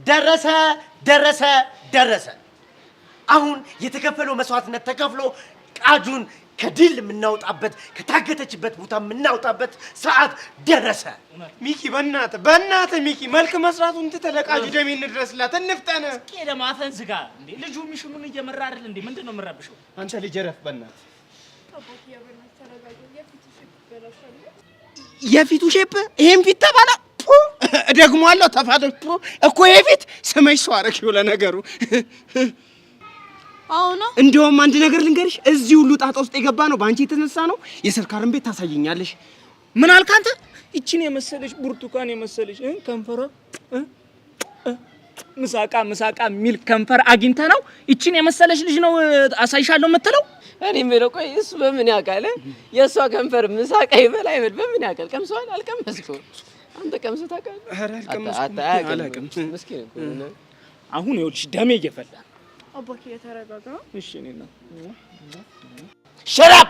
ደረሰ አሁን የተከፈለው መስዋዕትነት ተከፍሎ ቃጁን ከድል የምናወጣበት ከታገተችበት ቦታ የምናወጣበት ሰዓት ደረሰ ሚኪ በእናትህ ሚኪ መልክ መስራቱን ተተለቃጁ ደም እንድረስላት እንፍጠነ እስኪ ለማፈን ዝጋ እንዴ ልጁ ሚሽኑን እየመራ አይደል እንዴ ምንድነው መረብሽው አንተ ልጅ ረፍ በእናትህ የፊቱ ሼፕ ይሄን ፊት ተባለ ደግሞአለሁ ተፋደኩ እኮ የፊት ስመሽ ሰው አረክው ለነገሩ አውና እንደውም አንድ ነገር ልንገርሽ እዚህ ሁሉ ጣጣ ውስጥ የገባ ነው ባንቺ የተነሳ ነው የሰርካርን ቤት ታሳየኛለሽ ምን አልክ አንተ እቺን የመሰለሽ ብርቱካን የመሰለሽ ከንፈራ ምሳቃ ሚል ከንፈር አግኝተ ነው እቺን የመሰለሽ ልጅ ነው አሳይሻለሁ የምትለው እኔ ምለው ቆይ እሱ በምን ያውቃል የሷ ከንፈር ምሳቃ ይበል አይበል በምን ያውቃል ቀምሷል አልቀመስከው አንተ ቀምሰህ ታውቃለህ ኧረ አልቀመስኩም አላውቅም ምስኪን ነው አሁን ይኸውልሽ ደሜ እየፈላ አባኪ የተረጋጋ እሺ እኔና ሸራብ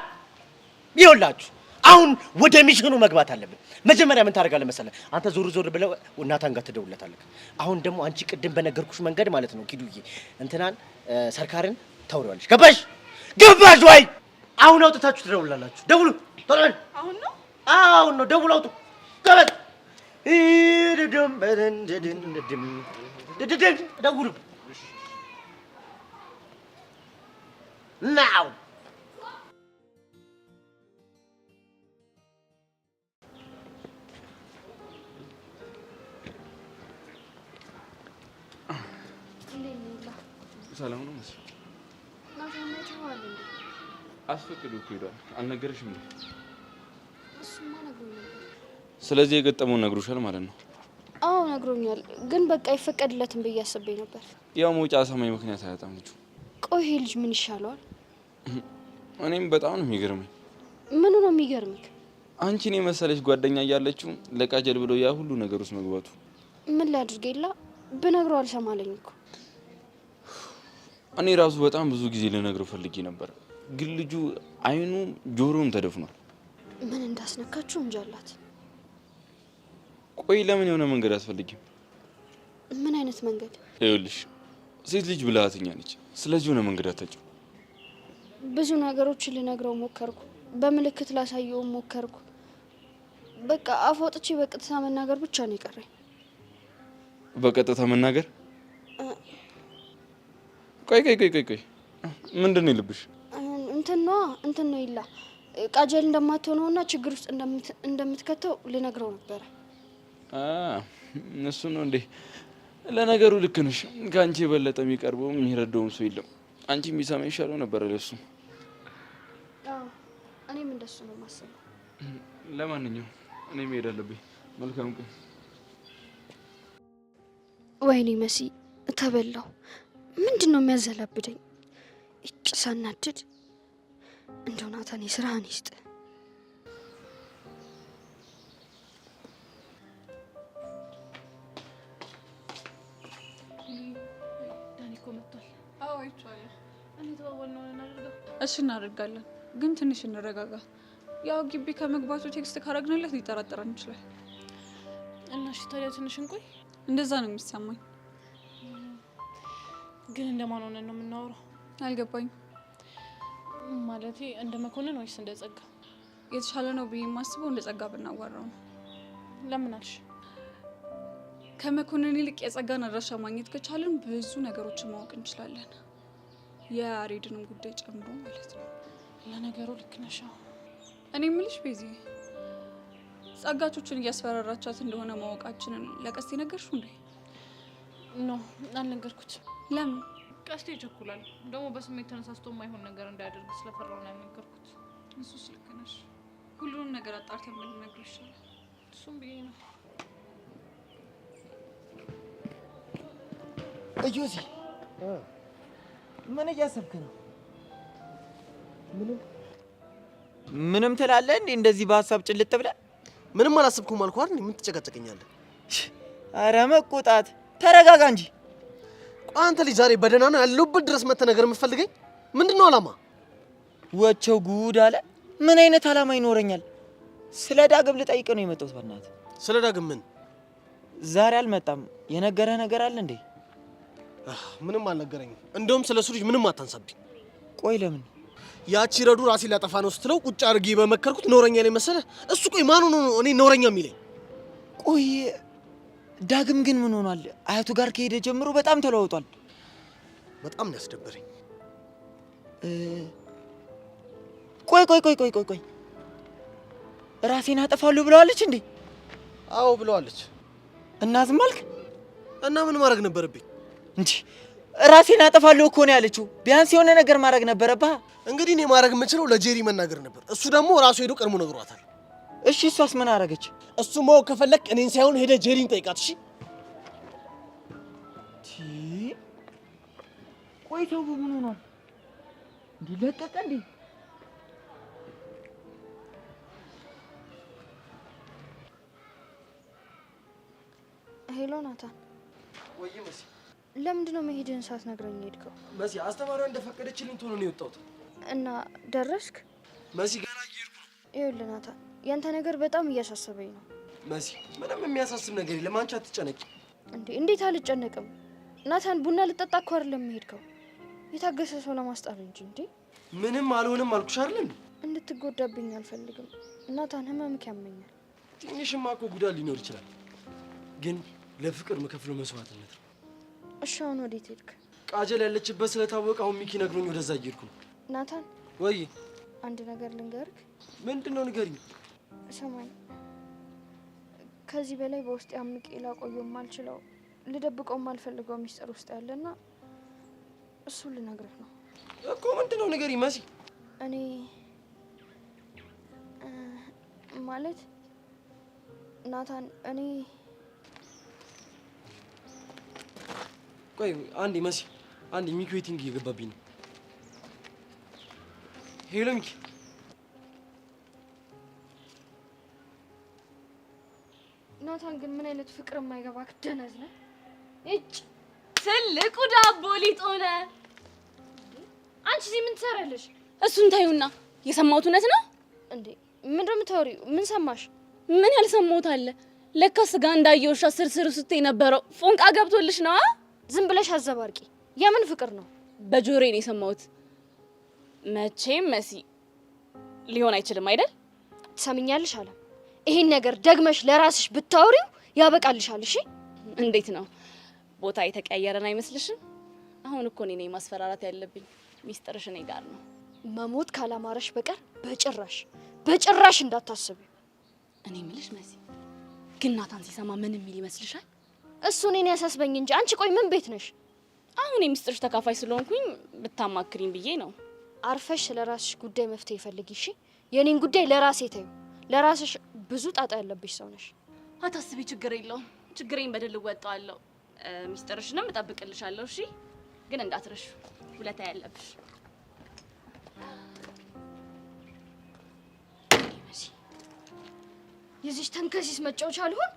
ይኸውላችሁ አሁን ወደ ሚሽኑ መግባት አለብን መጀመሪያ ምን ታደርጋለህ መሰለህ አንተ ዞር ብለው እናታን ጋር ትደውልለታለህ አሁን ደግሞ አንቺ ቅድም በነገርኩሽ መንገድ ማለት ነው ኪዱዬ እንትናን ሰርካርን ታውሪዋለሽ ገባሽ ወይ አሁን አውጥታችሁ ትደውላላችሁ ደውሉ ቶሎ አሁን ነው ደውሉ አውጡ ገበዝ ደውሉ now ሰላም ነው መስሎ አስፈቅዱ ይሄዳል አልነገርሽም እንዴ እሱማ ነግሮኛል ስለዚህ የገጠመውን ነግሮሻል ማለት ነው አዎ ነግሮኛል ግን በቃ ይፈቀድለትም በያሰበኝ ነበር ያው መውጫ ሰማይ ምክንያት አያጣም ልጅ ቆይ ይሄ ልጅ ምን ይሻለዋል እኔም በጣም ነው የሚገርመኝ ምኑ ነው የሚገርምክ አንቺን የመሰለሽ ጓደኛ እያለችው ለቃጀል ብሎ ያ ሁሉ ነገር ውስጥ መግባቱ ምን ላድርገላ ብነግረው አልሰማለኝ እኮ እኔ ራሱ በጣም ብዙ ጊዜ ልነግረው ፈልጌ ነበር ግን ልጁ አይኑ ጆሮም ተደፍኗል ምን እንዳስነካችሁ እንጃላት ቆይ ለምን የሆነ መንገድ አስፈልጊም ምን አይነት መንገድ ይኸውልሽ ሴት ልጅ ብልሃተኛ ነች ስለዚህ የሆነ መንገድ አታጭው ብዙ ነገሮችን ልነግረው ሞከርኩ በምልክት ላሳየው ሞከርኩ በቃ አፎጥቼ በቀጥታ መናገር ብቻ ነው የቀረኝ በቀጥታ መናገር ቆይ ምንድነው ይልብሽ እንትን ነው ይላ ቃጀል እንደማትሆነውና ችግር ውስጥ እንደምትከተው ልነግረው ነበር እሱ ነው እንዴ ለነገሩ ልክ ነሽ ካንቺ የበለጠ የሚቀርበው የሚረዳውም ሰው የለም አንቺ የሚሰማ ይሻለው ነበር ለሱ እኔም እንደሱ ነው ማሰበው ለማንኛውም እኔ መሄድ አለብኝ መልካም ቀን ወይኔ መሲ ተበላው ምንድነው የሚያዘላብደኝ እጭ ሳናድድ እንደው ናታን የስራህን ይስጥ እሺ እናደርጋለን ግን ትንሽ እንረጋጋ ያው ግቢ ከመግባቱ ቴክስት ካረግንለት ሊጠራጠረን ይችላል እና እሺ ታዲያ ትንሽ እንቆይ እንደዛ ነው የሚሰማኝ ግን እንደማን ሆነን ነው የምናወራው አልገባኝም ማለቴ እንደ መኮንን ወይስ እንደ ጸጋ የተሻለ ነው ብዬ የማስበው እንደ ጸጋ ብናዋራው ነው ለምን አልሽ ከመኮንን ይልቅ የጸጋን አድራሻ ማግኘት ከቻለን ብዙ ነገሮችን ማወቅ እንችላለን የአሬድንም ጉዳይ ጨምሮ ማለት ነው ለነገሩ ልክ ነሽ እኔ የምልሽ ቤዚ ጸጋቾችን እያስፈራራቻት እንደሆነ ማወቃችንን ለቀስቴ ነገርሽው እንዴ ኖ አልነገርኩት ለምን ቀስቴ ይቸኩላል ደግሞ በስሜት ተነሳስቶ የማይሆን ነገር እንዳያደርግ ስለፈራው ነው ያልነገርኩት እሱስ ልክ ነሽ ሁሉንም ነገር አጣርተን ብንነግር ይሻላል እሱም ብዬ ነው እዩዚ ምን እያሰብክ ነው ምንም ትላለህ እንዴ እንደዚህ በሐሳብ ጭልጥ ብለህ ምንም አላሰብኩም አልኩ አይደል ምን ትጨቀጨቀኛለህ ኧረ መቆጣት ተረጋጋ እንጂ ቆይ አንተ ልጅ ዛሬ በደህና ነው ያለሁበት ድረስ መተህ ነገር የምትፈልገኝ ምንድነው አላማ ወቸው ጉድ አለ ምን አይነት አላማ ይኖረኛል ስለ ዳግም ልጠይቅ ነው የመጣሁት በእናትህ ስለ ዳግም ምን ዛሬ አልመጣም የነገረህ ነገር አለ እንዴ ምንም አልነገረኝም። እንደውም ስለሱ ልጅ ምንም አታንሳብኝ። ቆይ ለምን ያቺ ረዱ ራሴ ሊያጠፋ ነው ስትለው ቁጭ አድርጌ በመከርኩት ኖረኛ ላይ መሰለ። እሱ ቆይ ማን ሆኖ ነው እኔ ኖረኛ የሚለኝ? ቆይ ዳግም ግን ምን ሆኗል? አያቱ ጋር ከሄደ ጀምሮ በጣም ተለውጧል። በጣም ነው ያስደበረኝ። ቆይ ራሴን አጠፋለሁ ብለዋለች እንዴ? አዎ ብለዋለች። እና ዝም አልክ? እና ምን ማድረግ ነበረብኝ እንዴ? ራሴን አጠፋለሁ እኮ ነው ያለችው። ቢያንስ የሆነ ነገር ማድረግ ነበረብህ። እንግዲህ እኔ ማድረግ የምችለው ለጄሪ መናገር ነበር። እሱ ደግሞ ራሱ ሄዶ ቀድሞ ነግሯታል። እሺ እሷስ ምን አደረገች? እሱ ማወቅ ከፈለክ እኔን ሳይሆን ሄደ ጄሪን ጠይቃት። እሺ ቆይ ተው፣ ምን ሆኗል? እንዴ ለቀቀ እንዴ? ሄሎ ናታን። ወይ መሲ፣ ለምንድን ነው መሄድህን ሳትነግረኝ ሄድከው? መሲ አስተማሪዋ እንደፈቀደችልኝ ቶሎ ነው የወጣሁት። እና ደረስክ? መሲ ገና እየሄድኩ ነው። ይኸውልህ ናታን፣ ያንተ ነገር በጣም እያሳሰበኝ ነው። መሲ ምንም የሚያሳስብ ነገር የለም፣ አንቺ አትጨነቂ። እንዴት አልጨነቅም? ናታን ቡና ልጠጣ እኮ አይደለም የሄድከው፣ የታገሰ ሰው ለማስጣል እንጂ። እንዴ ምንም አልሆንም አልኩሽ አይደል? እንድትጎዳብኝ አልፈልግም ናታን፣ ህመምክ ያመኛል። ትንሽማ እኮ ጉዳት ሊኖር ይችላል፣ ግን ለፍቅር የምከፍለው መስዋዕትነት ነው። እሺ አሁን ወዴት ሄድክ? ቃጀል ያለችበት ስለታወቀ አሁን ሚኪ ነግሮኝ ወደዛ እየሄድኩ ነው። ናታን ወይ አንድ ነገር ልንገርክ። ምንድን ነው? ንገሪኝ። ሰማኝ፣ ከዚህ በላይ በውስጥ አምቄ ላቆየው የማልችለው ልደብቀው የማልፈልገው ሚስጥር ውስጥ ያለና እሱን ልነግርህ ነው እኮ። ምንድን ነው? ንገሪኝ መሲ። እኔ ማለት ናታን፣ እኔ ቆይ አንዴ መሲ፣ አንዴ ሚኪ ዌቲንግ እየገባብኝ ነው። ሄሎ ሚኪ። ናታን ግን ምን አይነት ፍቅር የማይገባክ ደነዝ ነህ? እጭ ትልቁ ዳቦ ሊጥ ሆነ። አንቺ እዚህ ምን ትሰሪያለሽ? እሱን ታዩና፣ የሰማሁት እውነት ነው እንዴ? ምንድን ነው የምታወሪው? ምን ሰማሽ? ምን ያልሰማሁት አለ? ለካ ስጋ እንዳየውሻ ስርስር ውስጥ የነበረው ፎንቃ ገብቶልሽ ነው። ዝም ብለሽ አዘባርቂ። የምን ፍቅር ነው? በጆሮዬ ነው የሰማሁት። መቼም መሲ ሊሆን አይችልም አይደል? ትሰምኛለሽ አለ። ይሄን ነገር ደግመሽ ለራስሽ ብታወሪው ያበቃልሻል። እሺ? እንዴት ነው ቦታ የተቀያየረን አይመስልሽም? አሁን እኮ እኔ ነኝ ማስፈራራት ያለብኝ። ሚስጥርሽ እኔ ጋር ነው። መሞት ካላማረሽ በቀር በጭራሽ እንዳታስቢ። እኔ ምልሽ መሲ፣ ግን ናታን ሲሰማ ምን የሚል ይመስልሻል? እሱ እኔን ያሳስበኝ እንጂ አንቺ ቆይ ምን ቤት ነሽ? አሁን የሚስጥርሽ ተካፋይ ስለሆንኩኝ ብታማክሪኝ ብዬ ነው። አርፈሽ ስለራስሽ ጉዳይ መፍትሄ ይፈልጊ። እሺ? የኔን ጉዳይ ለራሴ ተዩ። ለራስሽ ብዙ ጣጣ ያለብሽ ሰው ነሽ። አታስቢ፣ ችግር የለውም። ችግሬን በድል እወጣዋለሁ። ሚስጥርሽንም እጠብቅልሻለሁ። እሺ? ግን እንዳትረሹ፣ ውለታ ያለብሽ። የዚች ተንከሲስ መጫወቻ አልሆን።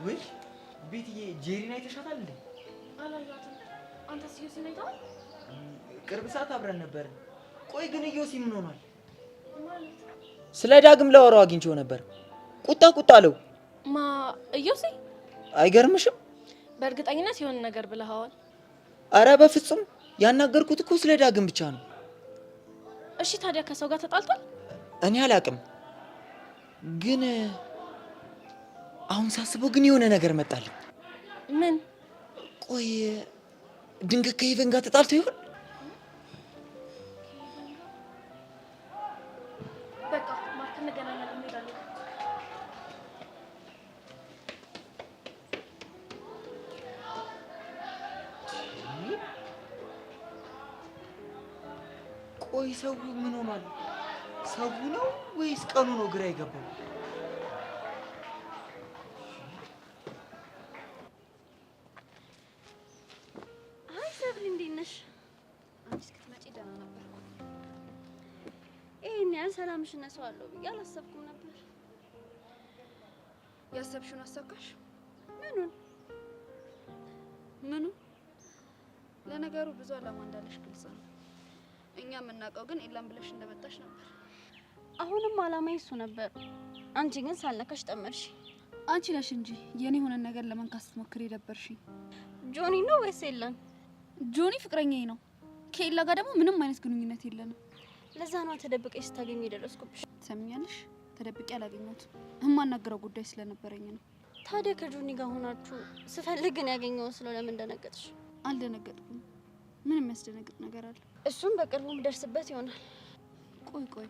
ወይ ቤትዬ፣ ጄሪን አይተሻታል እንዴ? አላየኋትም። አንተስ ዮሲን አይተኸዋል? ቅርብ ሰዓት አብረን ነበርን። ቆይ ግን ዮሲ ምን ሆኗል? ማለት ስለ ዳግም ላወራው አግኝቼው ነበር። ቁጣ አለው። ማ ዮሲ? አይገርምሽም? በእርግጠኝነት የሆነ ነገር ብለኸዋል። አረ በፍጹም ያናገርኩት እኮ ስለ ዳግም ብቻ ነው። እሺ ታዲያ ከሰው ጋር ተጣልቷል? እኔ አላቅም፣ ግን አሁን ሳስበው ግን የሆነ ነገር መጣልኝ። ምን? ቆይ ድንገት ከኢቨን ጋር ተጣልቶ ይሆን? በቃ ማርክ እንገናኛለን፣ እንሄዳለን። ቆይ ሰው ምን ሆኗል? ሰው ነው ወይስ ቀኑ ነው ግራ የገባው? አይ ሰብሪ፣ እንዴት ነሽ? አንቺ እስክትመጪ ደህና ነበርኩ። ይሄን ያህል ሰላምሽን እነሳዋለሁ ብዬ አላሰብኩም ነበር። ያሰብሽውን አሳካሽ? ምኑን? ለነገሩ ብዙ አላማ እንዳለሽ ግልጽ ነው። እኛ የምናውቀው ግን ኤላም ብለሽ እንደመጣሽ ነበር። አሁንም አላማዬ እሱ ነበር። አንቺ ግን ሳልነካሽ ጠመድሽ። አንቺ ነሽ እንጂ የኔ የሆነ ነገር ለመንካት ስትሞክሪ የደበርሽኝ። ጆኒ ነው ወይስ ኤላን? ጆኒ ፍቅረኛዬ ነው። ከኤላ ጋር ደግሞ ምንም አይነት ግንኙነት የለንም። ለዛ ነው ተደብቀሽ ስታገኝ የደረስኩብሽ። ትሰሚኛለሽ? ተደብቄ አላገኘሁትም። የማናገረው ጉዳይ ስለነበረኝ ነው። ታዲያ ከጆኒ ጋር ሆናችሁ ስፈልግ ግን ያገኘው ስለ ለምን እንደነገጥሽ? አልደነገጥኩም። ምን የሚያስደነግጥ ነገር አለ? እሱም በቅርቡ ምደርስበት ይሆናል። ቆይ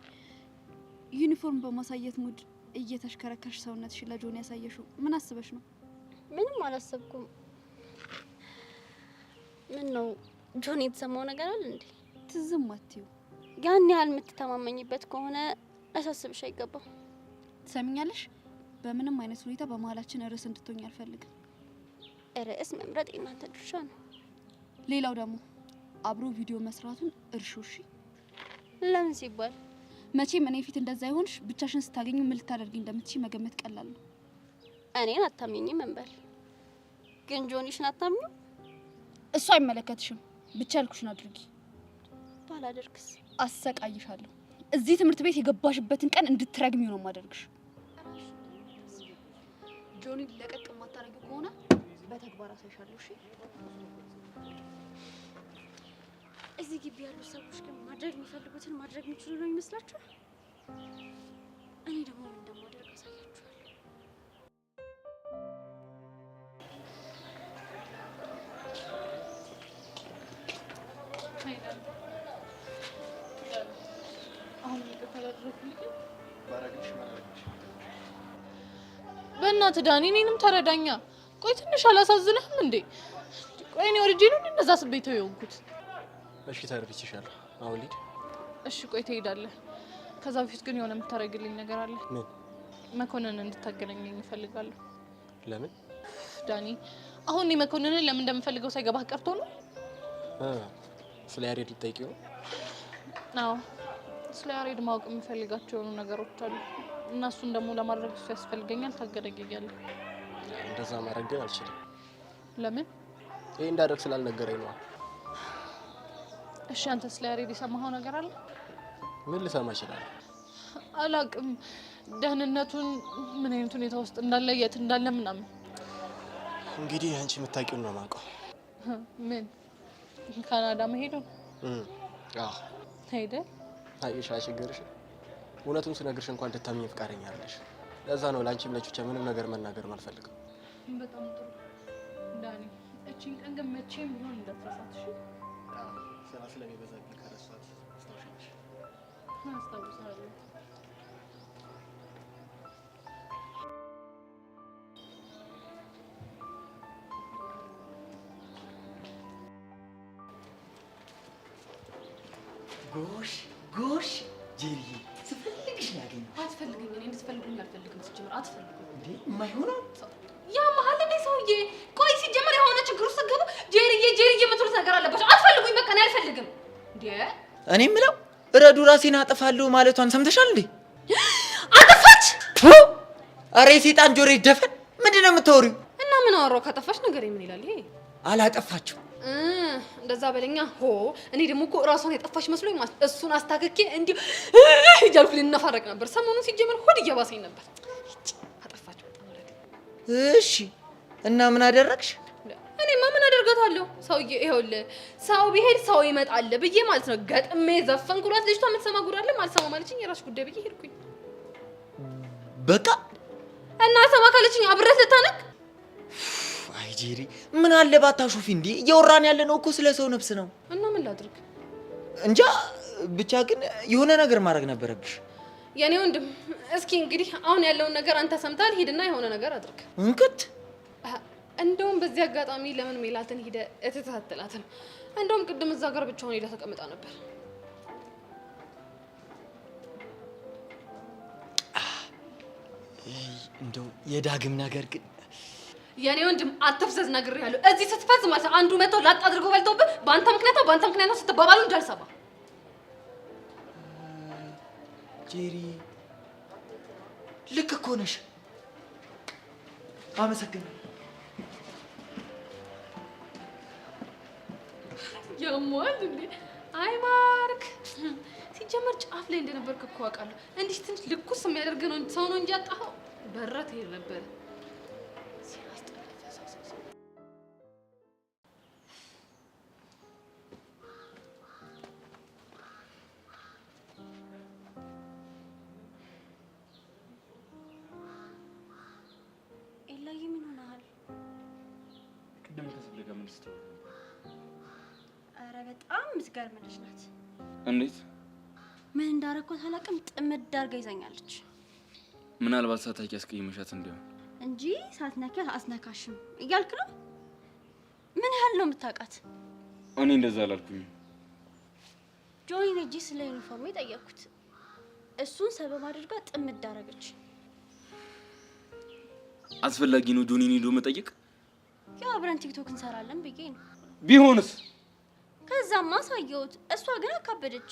ዩኒፎርም በማሳየት ሙድ እየተሽከረከርሽ ሰውነትሽ ለጆኒ ያሳየሽው ምን አስበሽ ነው? ምንም አላሰብኩም። ምን ነው ጆኒ የተሰማው ነገር አለ እንዴ? ትዝም አትዩ። ያን ያህል የምትተማመኝበት ከሆነ አሳስብሽ አይገባም። ትሰሚኛለሽ? በምንም አይነት ሁኔታ በመሀላችን ርዕስ እንድትሆኝ አልፈልግም። ርዕስ መምረጥ የእናንተ ድርሻ ነው። ሌላው ደግሞ አብሮ ቪዲዮ መስራቱን እርሹ። እሺ? ለምን ሲባል? መቼም እኔ ፊት እንደዛ ይሆንሽ ብቻሽን ስታገኙ ምን ልታደርጊ እንደምትችይ መገመት ቀላል ነው። እኔን አታምኚኝም እንበል፣ ግን ጆኒሽን አታምኚው? እሱ አይመለከትሽም። ብቻ ያልኩሽን አድርጊ። ባላደርግስ? አሰቃይሻለሁ። እዚህ ትምህርት ቤት የገባሽበትን ቀን እንድትረግሚው ነው ማደርግሽ። ጆኒ ለቀቅ የማታረጊው ከሆነ በተግባር አሳይሻለሁ። እሺ? እዚህ ግቢ ያሉ ሰዎች ግን ማድረግ የሚፈልጉትን ማድረግ የሚችሉ ነው ይመስላችኋል? እኔ ደግሞ ምን እንደማደርግ አሳያችኋለሁ። በእናትህ ዳኒ እኔንም ተረዳኛ። ቆይ ትንሽ አላሳዝንህም እንዴ? ቆይ እኔ ወርጄ ነው እንደዛ ስቤተው የሆንኩት። እሺ ተረድቼሻለሁ። አሁን ልሂድ? እሺ ቆይ ትሄዳለህ። ከዛ በፊት ግን የሆነ የምታደርግልኝ ነገር አለ። ምን? መኮንንን እንድታገናኘኝ እፈልጋለሁ። ለምን? ዳኒ አሁን እኔ መኮንንን ለምን እንደምፈልገው ሳይገባህ ቀርቶ ነው? ስለ ያሬድ ልጠይቂው? አዎ ስለ ያሬድ ማወቅ የምፈልጋቸው ነገሮች አሉ እና እሱን ደግሞ ለማድረግ እሱ ያስፈልገኛል። ታገናኘኛለህ? እንደዛ ማድረግ ግን አልችልም። ለምን? ይሄ እንዳደርግ ስላልነገረኝ ነው። እሺ አንተ ስለ ያሬድ የሰማኸው ነገር አለ? ምን ልሰማ እችላለሁ? አላውቅም። ደህንነቱን ምን አይነት ሁኔታ ውስጥ እንዳለ የት እንዳለ ምናምን። እንግዲህ አንቺ የምታውቂውን ነው የማውቀው። ምን ካናዳ መሄዱን? አዎ ሄደ። አይሻ ችግርሽ እውነቱን ስነግርሽ እንኳን እንድታምኚ ፍቃደኛ አይደለሽ። ለዛ ነው ላንቺም ለቹቻ ምንም ነገር መናገር ማልፈልገው። በጣም ጥሩ ዳኒ፣ እቺን ቀን ግን መቼም ቢሆን እንዳትረሳት። እሺ? ስራ ስለሚበዛብኝ ከረሳት አስታውሻለሽ? አስታውሳለሁ። ጎሽ ጄሪ ስፈልግሽ ነው ያገኘው። አትፈልግኝ። እኔ እንድትፈልጉኝ አልፈልግም። ሲጀመር አትፈልጉኝ እንዴ የማይሆነው ያ መሀል ላይ ሰውዬ። ቆይ ሲጀመር የሆነ ችግር ውስጥ ገቡ። ጄሪዬ የምትሉት ነገር አለባቸው። አትፈልጉኝ። በቃ እኔ አልፈልግም። እንዴ እኔ የምለው ረዱ ራሴን አጠፋለሁ ማለቷን ሰምተሻል እንዴ? አጠፋች? አረ የሴጣን ጆሮ ይደፈን። ምንድነው የምታወሪው? እና ምን አወራው? ካጠፋች ነገር ምን ይላል ይሄ? አላጠፋችው። እንደዛ በለኛ። እኔ ደግሞ እኮ ራሷን የጠፋች መስሎኝ እሱን አስታክኬ እንዲሁ እያልኩ ልናፋረቅ ነበር። ሰሞኑን ሲጀመር ሆድ እየባሰኝ ነበር። አጠፋች በጣም ረግ። እሺ እና ምን አደረግሽ? እኔማ ምን አደርጋታለሁ? ሰውዬ ይኸውልህ፣ ሰው ቢሄድ ሰው ይመጣል ብዬ ማለት ነው ገጥሜ ዘፈንኩላት። ልጅቷ የምትሰማ ጉድ አለ ማልሰማ ማለችኝ። የራስሽ ጉዳይ ብዬ ሄድኩኝ። በቃ እና ሰማ ካለችኝ አብረት ልታነቅ። አይ ጄሪ ምን አለ ባታሹፊ እንዴ? እያወራን ያለ ነው እኮ ስለ ሰው ነፍስ ነው። እና ምን ላድርግ? እንጃ ብቻ ግን የሆነ ነገር ማድረግ ነበረብሽ። የኔ ወንድም እስኪ እንግዲህ አሁን ያለውን ነገር አንተ ሰምታል። ሂድና የሆነ ነገር አድርግ። እንክት እንደውም በዚህ አጋጣሚ ለምን ሜላትን ሄደ እትተታተላትም? እንደውም ቅድም እዛ ጋር ብቻውን ሄዳ ተቀምጣ ነበር። እንደው የዳግም ነገር ግን የኔ ወንድም አትፍዘዝ ነግሬሃለሁ። እዚህ ስትፈዝ ማለት አንዱ መተው ላጥ አድርገው በልተውብህ በአንተ ምክንያት ነው ስትባባሉ እንዳልሰማ። ጄሪ ልክ እኮ ነሽ። አመሰግናለሁ። ያሟል እንዴ? አይ ማርክ ሲጀመር ጫፍ ላይ እንደነበርክ እኮ አውቃለሁ። እንዲህ ትንሽ ልኩስ የሚያደርግ ነው ሰው ነው እንጂ አጣኸው በረት ይሄድ ነበር። ኤላዬ ምን ሆነሃል? ቅድም ከስብለ ጋር ምን ስትወራ? ኧረ በጣም የምትገርም ልጅ ናት። እንዴት? ምን እንዳረኳት አላውቅም። ጥምድ አድርጋ ይዛኛለች። ምናልባት ሳታውቂ አስቀይመሻት እንዲሆን እንጂ ሳትነካት አስነካሽም እያልክ ነው? ምን ያህል ነው የምታውቃት? እኔ እንደዛ አላልኩኝም። ጆኒ ነጂ ስለ ዩኒፎርም የጠየቅኩት እሱን ሰበብ አድርጋ ጥምድ አደረገች። አስፈላጊ ነው ጆኒን ሄዶ መጠየቅ? ያው አብረን ቲክቶክ እንሰራለን ብዬ ነው። ቢሆንስ? ከዛማ ሳየሁት፣ እሷ ግን አካበደች።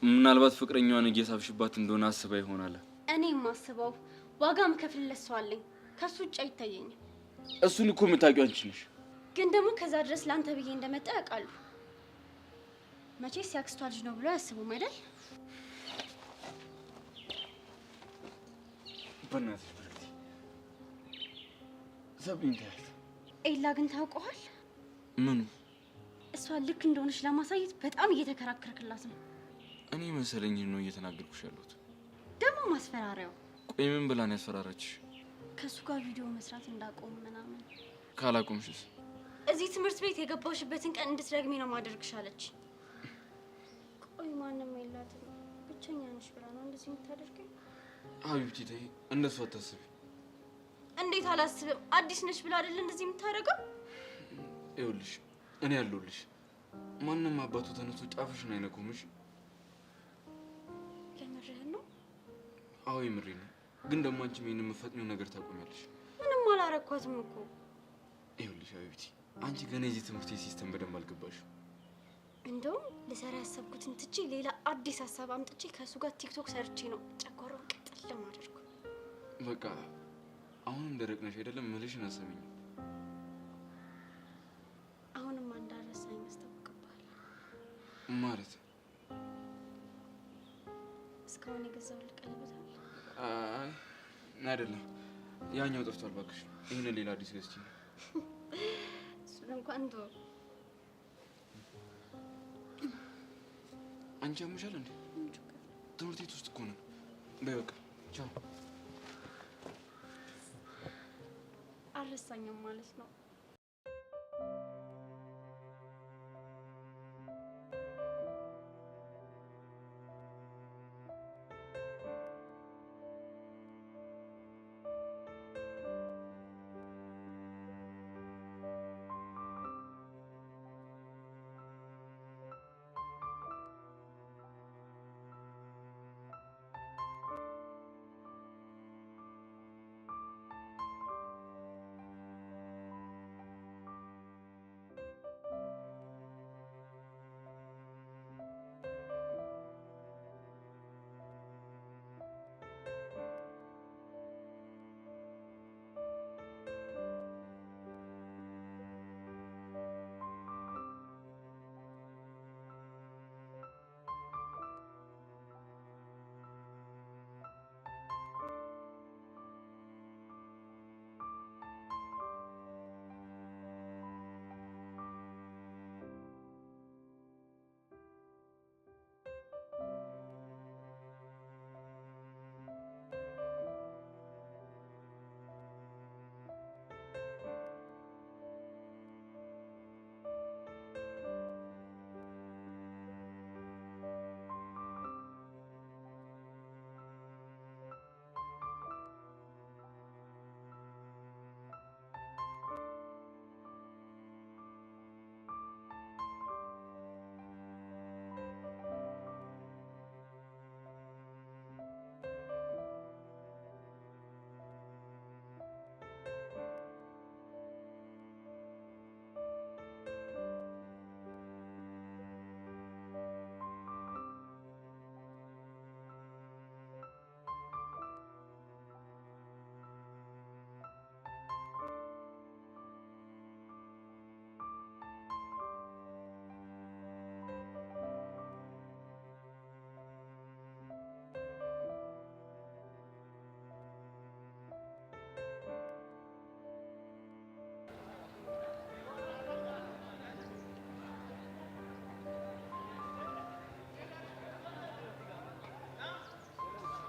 ምናልባት ፍቅረኛዋን እየሳብሽባት እንደሆነ አስባ ይሆናል። እኔ የማስበው ዋጋ ምከፍልለት ሰው አለኝ፣ ከሱ ውጭ አይታየኝም። እሱን እኮ የምታውቂው አንቺ ነሽ። ግን ደግሞ ከዛ ድረስ ላንተ ብዬ እንደመጣ ያውቃሉ። መቼስ ያክስቷ ልጅ ነው ብሎ አያስቡም አይደል? በእናትሽ ብርክቲ ሰብኝ ታያት። ኤላ ግን ታውቀዋል? ምኑ? እሷ ልክ እንደሆነች ለማሳየት በጣም እየተከራከርክላት ነው። እኔ መሰለኝ ነው እየተናገርኩሽ ያለሁት። ደግሞ ማስፈራሪያው። ቆይ ምን ብላ ነው ያስፈራራችሽ? ከሱ ጋር ቪዲዮ መስራት እንዳቆም ምናምን። ካላቆምሽስ? እዚህ ትምህርት ቤት የገባሽበትን ቀን እንድትረግሚ ነው ማደርግሽ አለች። ቆይ ማንም የላትም ብቸኛ ነሽ ብላ ነው እንደዚህ የምታደርገኝ? ሀቢብቲ ተይ፣ እንደሱ አታስቢ። እንዴት አላስብም? አዲስ ነሽ ብላ አይደል እንደዚህ የምታደርገው? ይኸውልሽ እኔ ያለሁልሽ። ማንም አባቱ ተነስቶ ጫፍሽን አይነኩምሽ። የምርህን ነው? አዎ የምሬን ነው። ግን ደግሞ አንቺ ምን የምትፈጥኚው ነገር ታቆሚያለሽ። ምንም አላረኳትም እኮ። ይኸውልሽ ሀቢብቲ፣ አንቺ ገና የዚህ ትምህርት ሲስተም በደንብ አልገባሽም። እንደውም ልሰራ ያሰብኩትን ትቼ ሌላ አዲስ ሀሳብ አምጥቼ ከእሱ ጋር ቲክቶክ ሰርቼ ነው ጨጓራውን ቅጥል ለማድረግ። በቃ አሁንም ደረቅ ነሽ አይደለም? መልሽን አሰሚኝ። አሁንም እንዳረሳኝ ያስታውቅብሃል ማለት እስካሁን የገዛሁልህ ቀለበት አለ? አይ አይደለም፣ ያኛው ጠፍቷል። እባክሽ ይሄንን ሌላ አዲስ ገዝቼ ነው። እሱን እንኳን ተወው። አንቺ አምሻል እንዴ? ትምህርት ቤት ውስጥ እኮ ነን። በይ በቃ ቻው። አልረሳኝም ማለት ነው።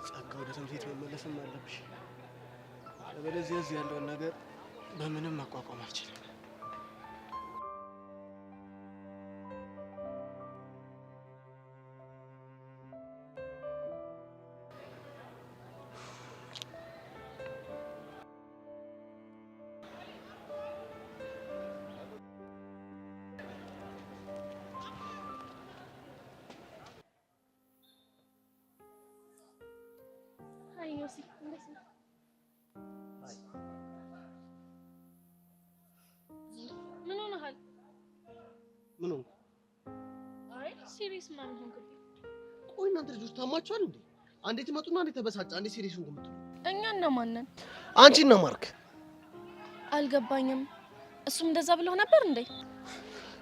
ጸጋ ወደ ትምህርት ቤት መመለስም አለብሽ። ለበለዚያ እዚህ ያለውን ነገር በምንም መቋቋም አልችልም። ምን ሆነሃል? ምን ሆንኩ? አይ ሲሪየስ ምናምን ሆንክብኝ። ቆይ እናንተ ልጆች ታማችኋል እንዴ? አንዴ ትመጡና አንዴ ተበሳጭ፣ አንዴ ሲሪየስ ሆንኩ የምትሉ እኛ እነማን ነን? አንቺና ማርክ። አልገባኝም። እሱም እንደዛ ብለው ነበር እንዴ?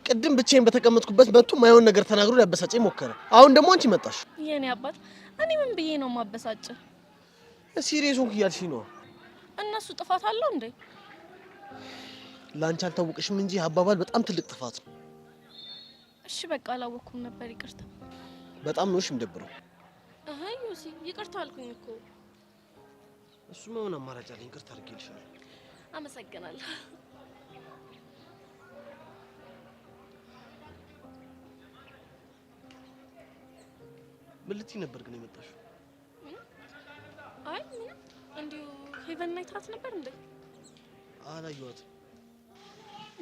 ቅድም ብቻዬን በተቀመጥኩበት መጥቶ ማይሆን ነገር ተናግሮ ሊያበሳጨኝ ሞከረ። አሁን ደግሞ አንቺ መጣሽ። የኔ አባት እኔ ምን ብዬ ነው ማበሳጭ? ሲሪየስ ሆንኩ እያልሽኝ ነው። እነሱ ጥፋት አለው እንዴ? ላንቺ አልታወቅሽም እንጂ አባባል በጣም ትልቅ ጥፋት ነው። እሺ በቃ አላወኩም ነበር፣ ይቅርታ። በጣም ነውሽ የሚደብረው። አሃ ዮሲ ይቅርታ አልኩኝ እኮ። እሱማ ምን አማራጭ አለኝ? ይቅርታ አድርጌልሻለሁ። አመሰግናለሁ። ምን ልትይ ነበር ግን የመጣሽው? አይ ምንም፣ እንዲሁ ሄቨን ናይታት ነበር እንዴ? አላየኋትም።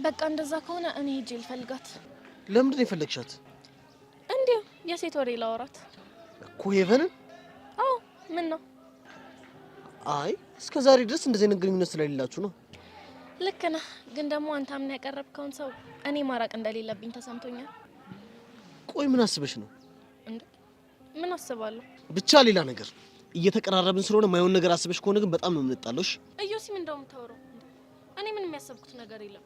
በቃ እንደዛ ከሆነ እኔ ሄጄ ልፈልጋት። ለምንድን ነው የፈለግሻት? እንዲሁ የሴት ወሬ ላወራት እኮ ሄቨንን? አዎ ምን ነው? አይ እስከ ዛሬ ድረስ እንደዚህ አይነት ግንኙነት ስለሌላችሁ ነው። ልክ ነህ፣ ግን ደግሞ አንተ አምና ያቀረብከውን ሰው እኔ ማራቅ እንደሌለብኝ ተሰምቶኛል። ቆይ ምን አስበሽ ነው? እንዴ ምን አስባለሁ? ብቻ ሌላ ነገር እየተቀራረብን ስለሆነ ማይሆን ነገር አስበሽ ከሆነ ግን በጣም ነው የምንጣለው። እሺ እዮሲ ምን እንደው የምታወራው? እኔ ምን የሚያሰብኩት ነገር የለም።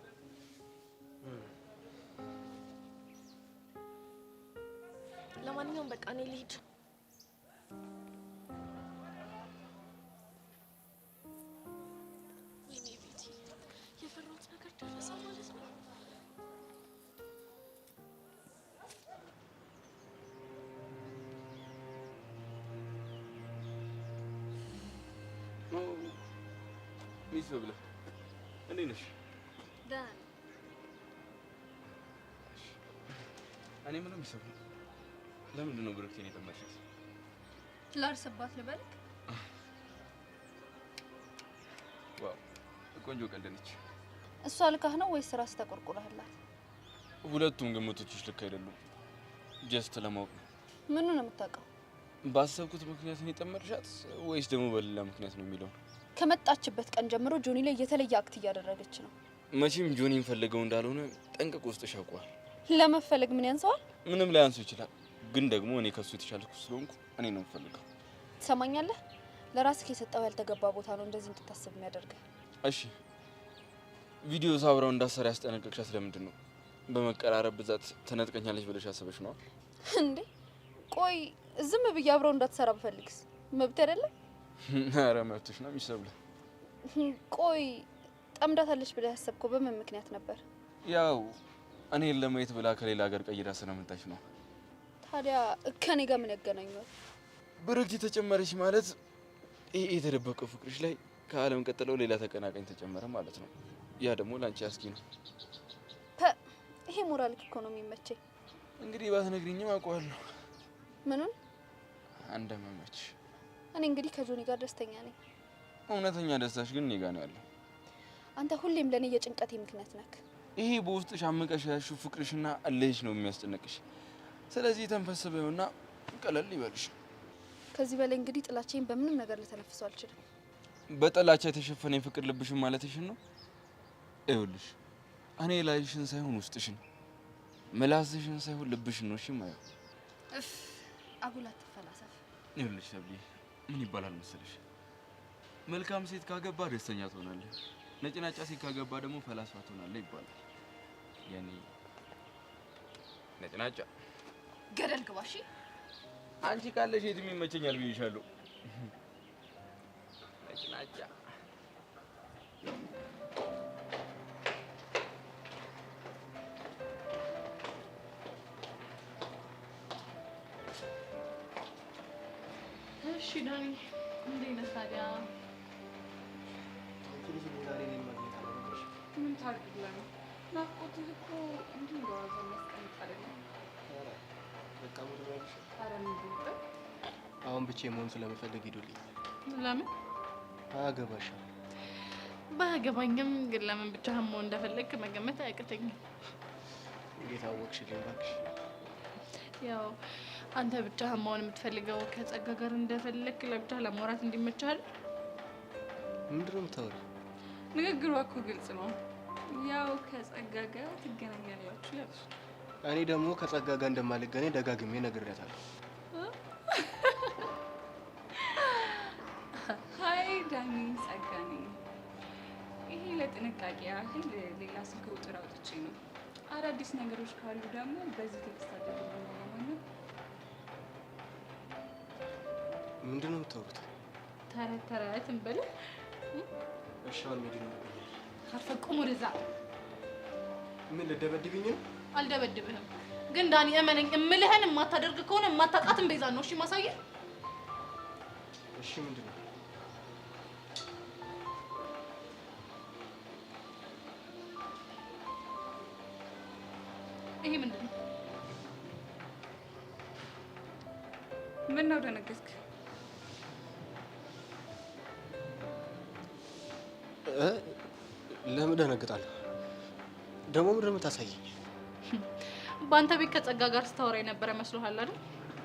ለማንኛውም በቃ እኔ ልሂድ። ወይኔ ቤቲ፣ የፈራሁት ነገር ደረሰ ማለት ነው። ሚስ ብለ እንዴት ነሽ? ደህና ነኝ። እኔ ምንም ይሰብ ለምንድን ነው ብሩክቴን የጠመድሻት? ላርስባት ልበልክ? ዋው ቆንጆ ቀልድ ነች። እሷ ልካህ ነው ወይስ ራስ ተቆርቁረህላት? ሁለቱም ግምቶችሽ ልክ አይደሉም። ጀስት ለማወቅ ነው። ምኑ ነው የምታውቀው? ባሰብኩት ምክንያት ነው የጠመድሻት ወይስ ደግሞ በሌላ ምክንያት ነው የሚለው? ከመጣችበት ቀን ጀምሮ ጆኒ ላይ የተለየ አክት እያደረገች ነው። መቼም ጆኒን ፈልገው እንዳልሆነ ጠንቅቆ ውስጥሽ ያውቀዋል። ለመፈለግ ምን ያንሰዋል? ምንም ላይ አንሱ ይችላል፣ ግን ደግሞ እኔ ከሱ የተሻልኩ ስለሆንኩ እኔ ነው የምፈልገው። ትሰማኛለህ? ለራስህ የሰጠው ያልተገባ ቦታ ነው እንደዚህ እንድታስብ የሚያደርገው። እሺ ቪዲዮ ሳብራው እንዳሰራ ያስጠነቀቅሻት ለምንድን ነው? በመቀራረብ ብዛት ተነጥቀኛለች ብለሽ አሰበሽ ነው እንዴ? ቆይ ዝም ብዬ አብረው እንዳትሰራ ብፈልግስ መብት አይደለም? ኧረ መብትሽ ነው የሚሰብለ። ቆይ ጠምዳታለች ብለህ ያሰብከው በምን ምክንያት ነበር? ያው እኔን ለማየት ብላ ከሌላ ሀገር ቀይራ ስለመጣች ነው። ታዲያ ከኔ ጋር ምን ያገናኘዋል? ብሩክቲ ተጨመረች ማለት ይሄ የተደበቀው ፍቅርሽ ላይ ከዓለም ቀጥለው ሌላ ተቀናቃኝ ተጨመረ ማለት ነው። ያ ደግሞ ላንቺ አስጊ ነው። ይሄ ሞራልክ እኮ ነው የሚመቸኝ። እንግዲህ ባትነግሪኝም አውቀዋለሁ ምኑን እንደማመችሽ። እኔ እንግዲህ ከጆኒ ጋር ደስተኛ ነኝ። እውነተኛ ደስታሽ ግን እኔ ጋር ነው ያለው። አንተ ሁሌም ለኔ የጭንቀቴ ምክንያት ነክ። ይሄ በውስጥሽ አመቀሽ ያልሽው ፍቅርሽና እልህሽ ነው የሚያስጨንቅሽ። ስለዚህ ተንፈስ በይውና ቀለል ይበልሽ። ከዚህ በላይ እንግዲህ ጥላቻዬን በምንም ነገር ልተነፍሰው አልችልም። በጥላቻ የተሸፈነ የፍቅር ልብሽን ማለትሽን ነው? ይኸውልሽ እኔ ላይሽን ሳይሆን ውስጥሽን፣ ምላስሽን ሳይሆን ልብሽን ነው። እሺ ማየው እፍ አጉላት ተፈላሰፍ። ይኸውልሽ ሰብሊ ምን ይባላል መሰለሽ፣ መልካም ሴት ካገባ ደስተኛ ትሆናለህ፣ ነጭናጫ ሴት ካገባ ደግሞ ፈላስፋ ትሆናለህ ይባላል። ያኔ ነጭናጫ ገደል ግባ። እሺ አንቺ ካለሽ የትም ይመቸኛል ብዬሻለሁ። ነጭናጫ እሺ ዳኒ እንዴት ነህ ታዲያ? ምን ታድርግልህ? ናፍቆትህ እኮ እንዲህ እንደዋዛ የሚያስቀምጥ አይደለም። ኧረ ምን ብልጥ አሁን ብቻዬን መሆን ስለምፈልግ ሂዱልኝ። ለምን? አያገባሽም። ባያገባኝም ግን ለምን ብቻህን መሆን እንደፈለግክ መገመት አያቅተኝም። እንዴት አወቅሽልኝ እባክሽ? ያው አንተ ብቻህን መሆን የምትፈልገው ከጸጋ ጋር እንደፈለግክ ለብቻህ ለማውራት እንዲመችሃል። ምንድን ነው የምታወሪው? ንግግሯ እኮ ግልጽ ነው። ያው ከጸጋ ጋር ትገናኛላችሁ ያልሽ። እኔ ደግሞ ከጸጋ ጋር እንደማልገናኝ ደጋግሜ ነግሬያታለሁ። ሀይ ዳኒ፣ ጸጋ ነኝ። ይሄ ለጥንቃቄ ያህል ሌላ ስልክ ቁጥር አውጥቼ ነው። አዳዲስ ነገሮች ካሉ ደግሞ በዚህ ቴክስት አድርጉልኝ ማለት። ምንድን ነው የምታወሩት? ተረት ተረት እንበል። እሺ አሁን ምንድን ነው? አርፈህ ቁም ወደዛ። ምን ልደበድብኝ ነው? አልደበድብህም፣ ግን ዳኒ እመነኝ፣ እምልህን የማታደርግ ከሆነ የማታውቃትን ቤዛ ነው እሺ ማሳየህ። እሺ ምንድን ነው? ይሄ ምንድን ነው? ምን ነው ደነገጥክ? ለምን ደነግጣለሁ? ደግሞ ምንድን ነው የምታሳየኝ? በአንተ ቤት ከጸጋ ጋር ስታወራ የነበረ መስሎሃል አይደል?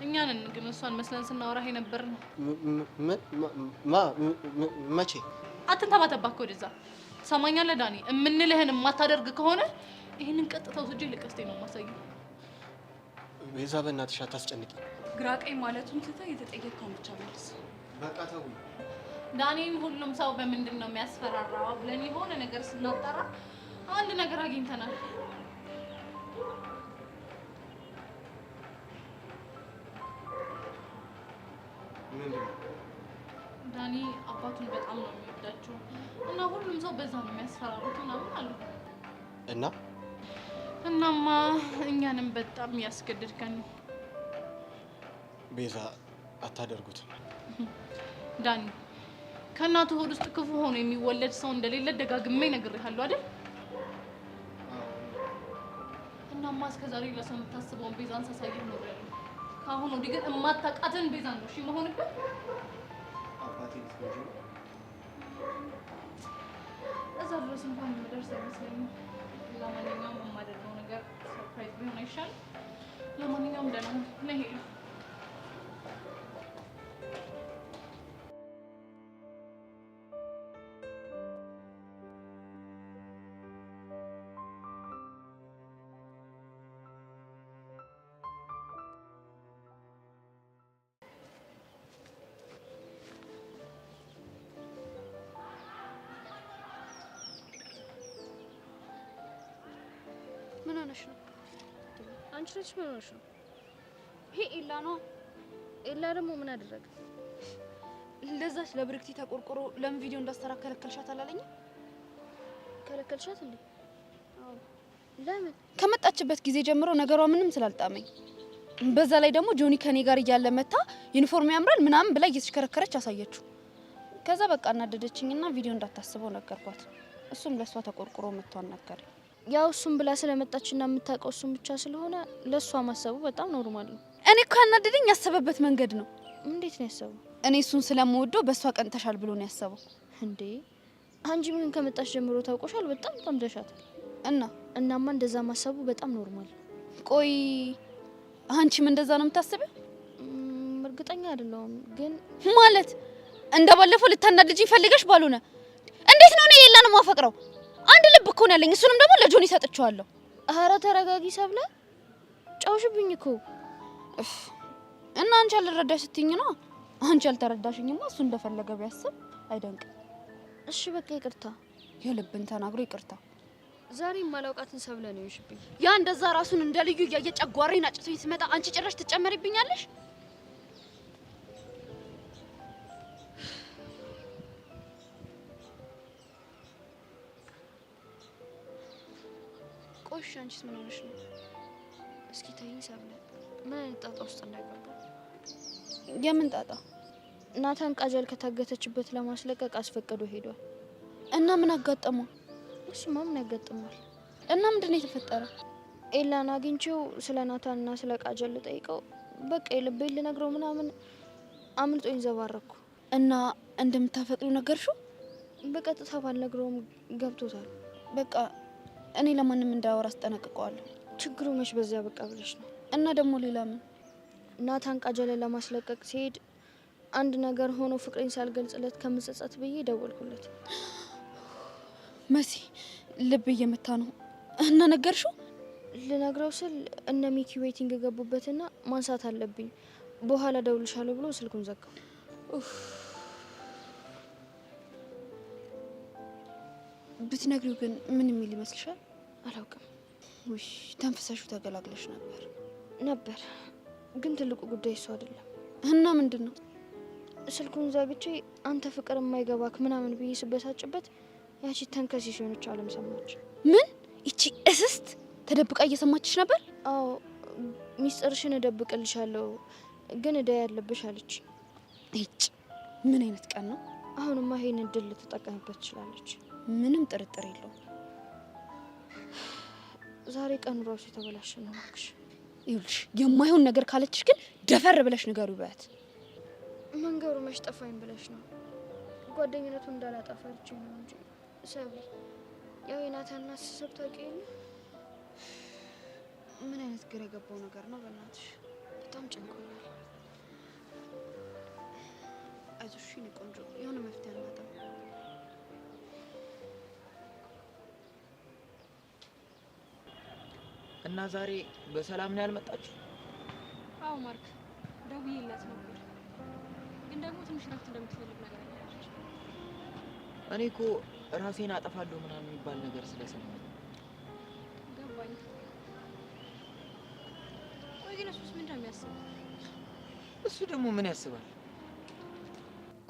እኛንን ግን እሷን መስለን ስናወራህ የነበር ነው። መቼ? አትንተባተባክ ወደዛ። ሰማኛለህ ዳኒ፣ የምንልህን የማታደርግ ከሆነ ይህንን ቀጥታው ስጄ ልቀስቴ ነው የማሳየው። ቤዛ በእናትሽ አታስጨንቂ። ግራ ቀኝ ማለቱን ትተህ የተጠየቅከውን ብቻ መልስ። በቃ ተውኝ ዳኒም። ሁሉም ሰው በምንድን ነው የሚያስፈራራው ብለን የሆነ ነገር ስናጣራ አንድ ነገር አግኝተናል። ምንድን ነው? ዳኒ አባቱን በጣም ነው የሚወዳቸው እና ሁሉም ሰው በዛ ነው የሚያስፈራሩት ምናምን አሉ። እናማ እኛንም በጣም ያስገድድከን ነው። ቤዛ አታደርጉትም። ዳኒ ከእናቱ ሆድ ውስጥ ክፉ ሆኖ የሚወለድ ሰው እንደሌለ ደጋግሜ ነግሬሃለሁ አይደል? እናማ እስከዛሬ ለሰው የምታስበውን ቤዛን ሳሳይህ ኖሬያለሁ። ከአሁን ወዲህ ግን የማታውቃትን ቤዛን ነው እሺ መሆንብህ። እዛ ድረስ እንኳን የምደርስ አይመስለኝም። ለማንኛውም የማደርገው ነገር ሰርፕራይዝ ቢሆን አይሻልም? ለማንኛውም ደህና ነህ? ምን ሆነሽ ነው? አንቺ ነሽ ምን ሆነሽ ነው? ይሄ ኤላ ነው። ኤላ ደግሞ ምን አደረገ? ለዛች ለብርክቲ ተቆርቆሮ ለምን ቪዲዮ እንዳሰራ ከለከልሻት አላለኝም? ከለከልሻት እንዴ? አዎ። ለምን? ከመጣችበት ጊዜ ጀምሮ ነገሯ ምንም ስላልጣመኝ፣ በዛ ላይ ደግሞ ጆኒ ከኔ ጋር እያለ መታ ዩኒፎርም ያምራል ምናምን ብላ እየተሽከረከረች አሳየችው። ከዛ በቃ እናደደችኝና ቪዲዮ እንዳታስበው ነገርኳት። እሱም ለሷ ተቆርቆሮ መጥቶ አናገረኝ። ያው እሱም ብላ ስለመጣችና የምታውቀው እሱም ብቻ ስለሆነ ለሷ ማሰቡ በጣም ኖርማል ነው። እኔ እኮ ያናደደኝ ያሰበበት መንገድ ነው። እንዴት ነው ያሰበው? እኔ እሱን ስለምወደው በሷ ቀንተሻል ብሎ ነው ያሰበው። እንዴ አንቺ ምን ከመጣች ጀምሮ ታውቆሻል፣ በጣም ጠምደሻታል። እናማ እንደዛ ማሰቡ በጣም ኖርማል። ቆይ አንቺም እንደዛ ነው የምታስበው? እርግጠኛ አይደለሁም ግን ማለት እንደባለፈው ልታናድጂኝ ፈልገሽ ባልሆነ እንዴት ነው እኔ ኤላን ማፈቅረው? አንድ ልብ እኮ ነው ያለኝ፣ እሱንም ደግሞ ለጆኒ ሰጥቼዋለሁ። ኧረ ተረጋጊ ሰብለ፣ ጫውሽብኝ እኮ። እና አንቺ አልረዳሽ ስትይኝ ነው። አንቺ አልተረዳሽኝማ እሱ እንደፈለገ ቢያስብ አይደንቅም። እሺ በቃ ይቅርታ። የልብን ተናግሮ ይቅርታ። ዛሬ ማላውቃትን ሰብለ ነው ይሽብኝ። ያ እንደዛ ራሱን እንደ ልዩ እያየ ጨጓራዬን አጭቶኝ ሲመጣ አንቺ ጭራሽ ትጨመሪብኛለሽ። ቆሽ አንቺስ ምን ሆነሽ ነው? እስኪ ተይኝ ሰብለ፣ ምን አይነት ጣጣ ውስጥ እንዳይገባ። የምን ጣጣ? ናታን ቃጀል ከታገተችበት ለማስለቀቅ አስፈቅዶ ሄዷል። እና ምን አጋጠመው? እሱማ ምን ያጋጥማል? እና ምንድነው የተፈጠረው? ኤላን አግኝቼው ስለ ናታንና ስለ ቃጀል ልጠይቀው በቃ የልቤን ልነግረው ምናምን አምልጦኝ ዘባረኩ። እና እንደምታፈቅሪው ነገርሽው? በቀጥታ ባልነግረውም ገብቶታል። በቃ እኔ ለማንም እንዳያወራ አስጠነቅቀዋለሁ። ችግሩ መች በዚያ በቃ ብለሽ ነው? እና ደግሞ ሌላ ምን? ናታን ቃጀልን ለማስለቀቅ ሲሄድ አንድ ነገር ሆኖ ፍቅሬን ሳልገልጽለት ከምጸጸት ብዬ ደወልኩለት። መሲ ልብ እየመታ ነው። እና ነገርሽው? ልነግረው ስል እነ ሚኪ ዌቲንግ ገቡበትና ማንሳት አለብኝ በኋላ ደውልሻለሁ ብሎ ስልኩን ዘጋው። ብትነግሪው ግን ምን የሚል ይመስልሻል? አላውቅም። ውይ ተንፍሰሹ ተገላግለሽ ነበር ግን ትልቁ ጉዳይ እሱ አይደለም። እና ምንድነው? ስልኩን ዘግቼ አንተ ፍቅር የማይገባክ ምናምን ብዬ ስበሳጭበት ያቺ ተንከሲስ የሆነች አለም ሰማች። ምን? ይቺ እስስት ተደብቃ እየሰማችሽ ነበር? አዎ ሚስጥርሽን እደብቅልሻለሁ ግን እዳ ያለብሽ አለች። እጭ ምን አይነት ቀን ነው? አሁንማ ይሄን እድል ልትጠቀምበት ትችላለች። ምንም ጥርጥር የለውም። ዛሬ ቀኑ ራሱ የተበላሸ ነው እባክሽ። ይኸውልሽ የማይሆን ነገር ካለችሽ ግን ደፈር ብለሽ ንገሪው በያት። መንገሩ መች ጠፋኝ ብለሽ ነው? ጓደኝነቱ እንዳላጠፋች ነው እንጂ ሰብሊ ያው የናታና አስተሳሰብ ታውቂ የለ? ምን አይነት ግራ የገባው ነገር ነው በእናትሽ? በጣም ጨንቆኛል። አይዞሽ የኔ ቆንጆ የሆነ መፍትሄ አናጣም። እና ዛሬ በሰላም ነው ያልመጣችሁ? አዎ ማርክ ደውዬላት ነበር፣ ግን ደግሞ ትንሽ ረፍት እንደምትፈልግ ነገር አለች። እኔ እኮ ራሴን አጠፋለሁ ምናምን የሚባል ነገር ስለሰማሁ ገባኝ። ቆይ ግን እሱስ ምንድን ነው የሚያስበው? እሱ ደግሞ ምን ያስባል?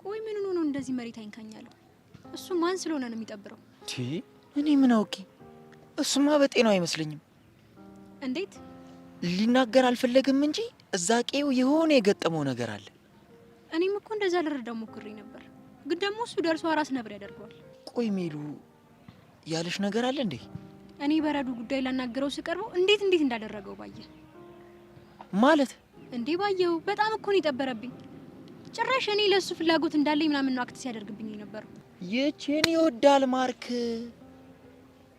ቆይ ምን ሆኖ ነው እንደዚህ መሬት አይንካኛለሁ? እሱ ማን ስለሆነ ነው የሚጠብረው? እኔ ምን አውቄ? እሱማ በጤናው አይመስለኝም። እንዴት? ሊናገር አልፈለግም እንጂ እዛ ቄው የሆነ የገጠመው ነገር አለ። እኔም እኮ እንደዛ ልረዳው ሞክሬ ነበር፣ ግን ደግሞ እሱ ደርሶ አራስ ነብር ያደርገዋል። ቆይ ሜሉ ያለሽ ነገር አለ እንዴ? እኔ በረዱ ጉዳይ ላናገረው ስቀርበው እንዴት እንዳደረገው ባየ ማለት እንዴ? ባየው በጣም እኮ ነው የጠበረብኝ። ጭራሽ እኔ ለሱ ፍላጎት እንዳለኝ ምናምን ነው አክት ሲያደርግብኝ ነበር። የቼን ይወዳል ማርክ።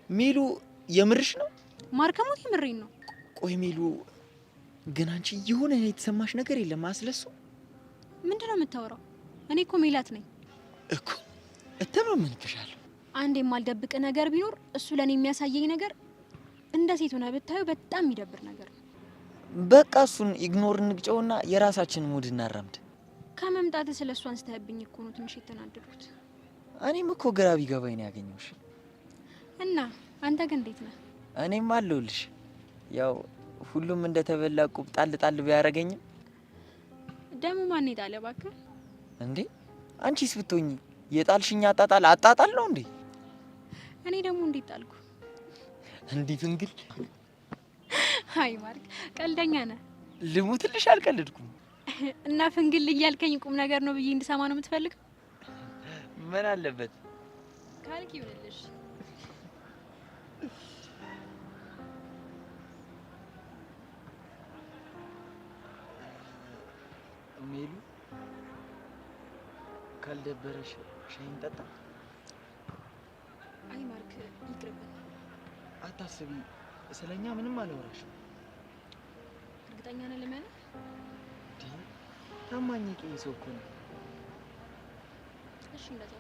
ሜሉ የምርሽ ነው? ማርክ ሞት የምሬን ነው። ቆይ ሜሉ ግን አንቺ የሆነ የተሰማሽ ነገር የለም አስለሱ? ምንድነው የምታወራው? እኔ እኮ ሜላት ነኝ እኮ እተማመንብሻለሁ። አንድ የማልደብቅ ነገር ቢኖር እሱ ለኔ የሚያሳየኝ ነገር እንደ ሴት ሆነ ብታዩ በጣም የሚደብር ነገር ነው። በቃ እሱን ኢግኖር እንግጨውና የራሳችንን ሙድ እናራምድ። ከመምጣት ስለሱ አንስተህብኝ እኮ ነው ትንሽ የተናደድኩት። እኔም እኮ ግራ ቢገባኝ ነው ያገኘሁሽ። እና አንተ ግን እንዴት ነህ? እኔም አለሁልሽ። ያው ሁሉም እንደተበላ ቁብ ጣል ጣል ቢያረገኝም ደሙ ማን ይጣለ እባክህ? እንዴ አንቺስ ብትሆኚ የጣልሽኛ አጣጣል ነው እንዴ? እኔ ደግሞ እንዴት ጣልኩ? እንዴ ፍንግል። አይ ማርክ ቀልደኛ ነህ። ልሙትልሽ አልቀልድኩም። እና ፍንግል እያልከኝ ቁም ነገር ነው ብዬ እንድሰማ ነው የምትፈልገው? ምን አለበት ካልክ ይሁንልሽ። ሜሉ ካልደበረሽ ሻይ እንጠጣ? አይ ማርክ ይቅርብን። አታስቢ፣ ስለኛ ምንም አላወራሽም። እርግጠኛ ነህ ለምን? ታማኝ ቄ ሰው እኮ ነው። እሺ እንደዛ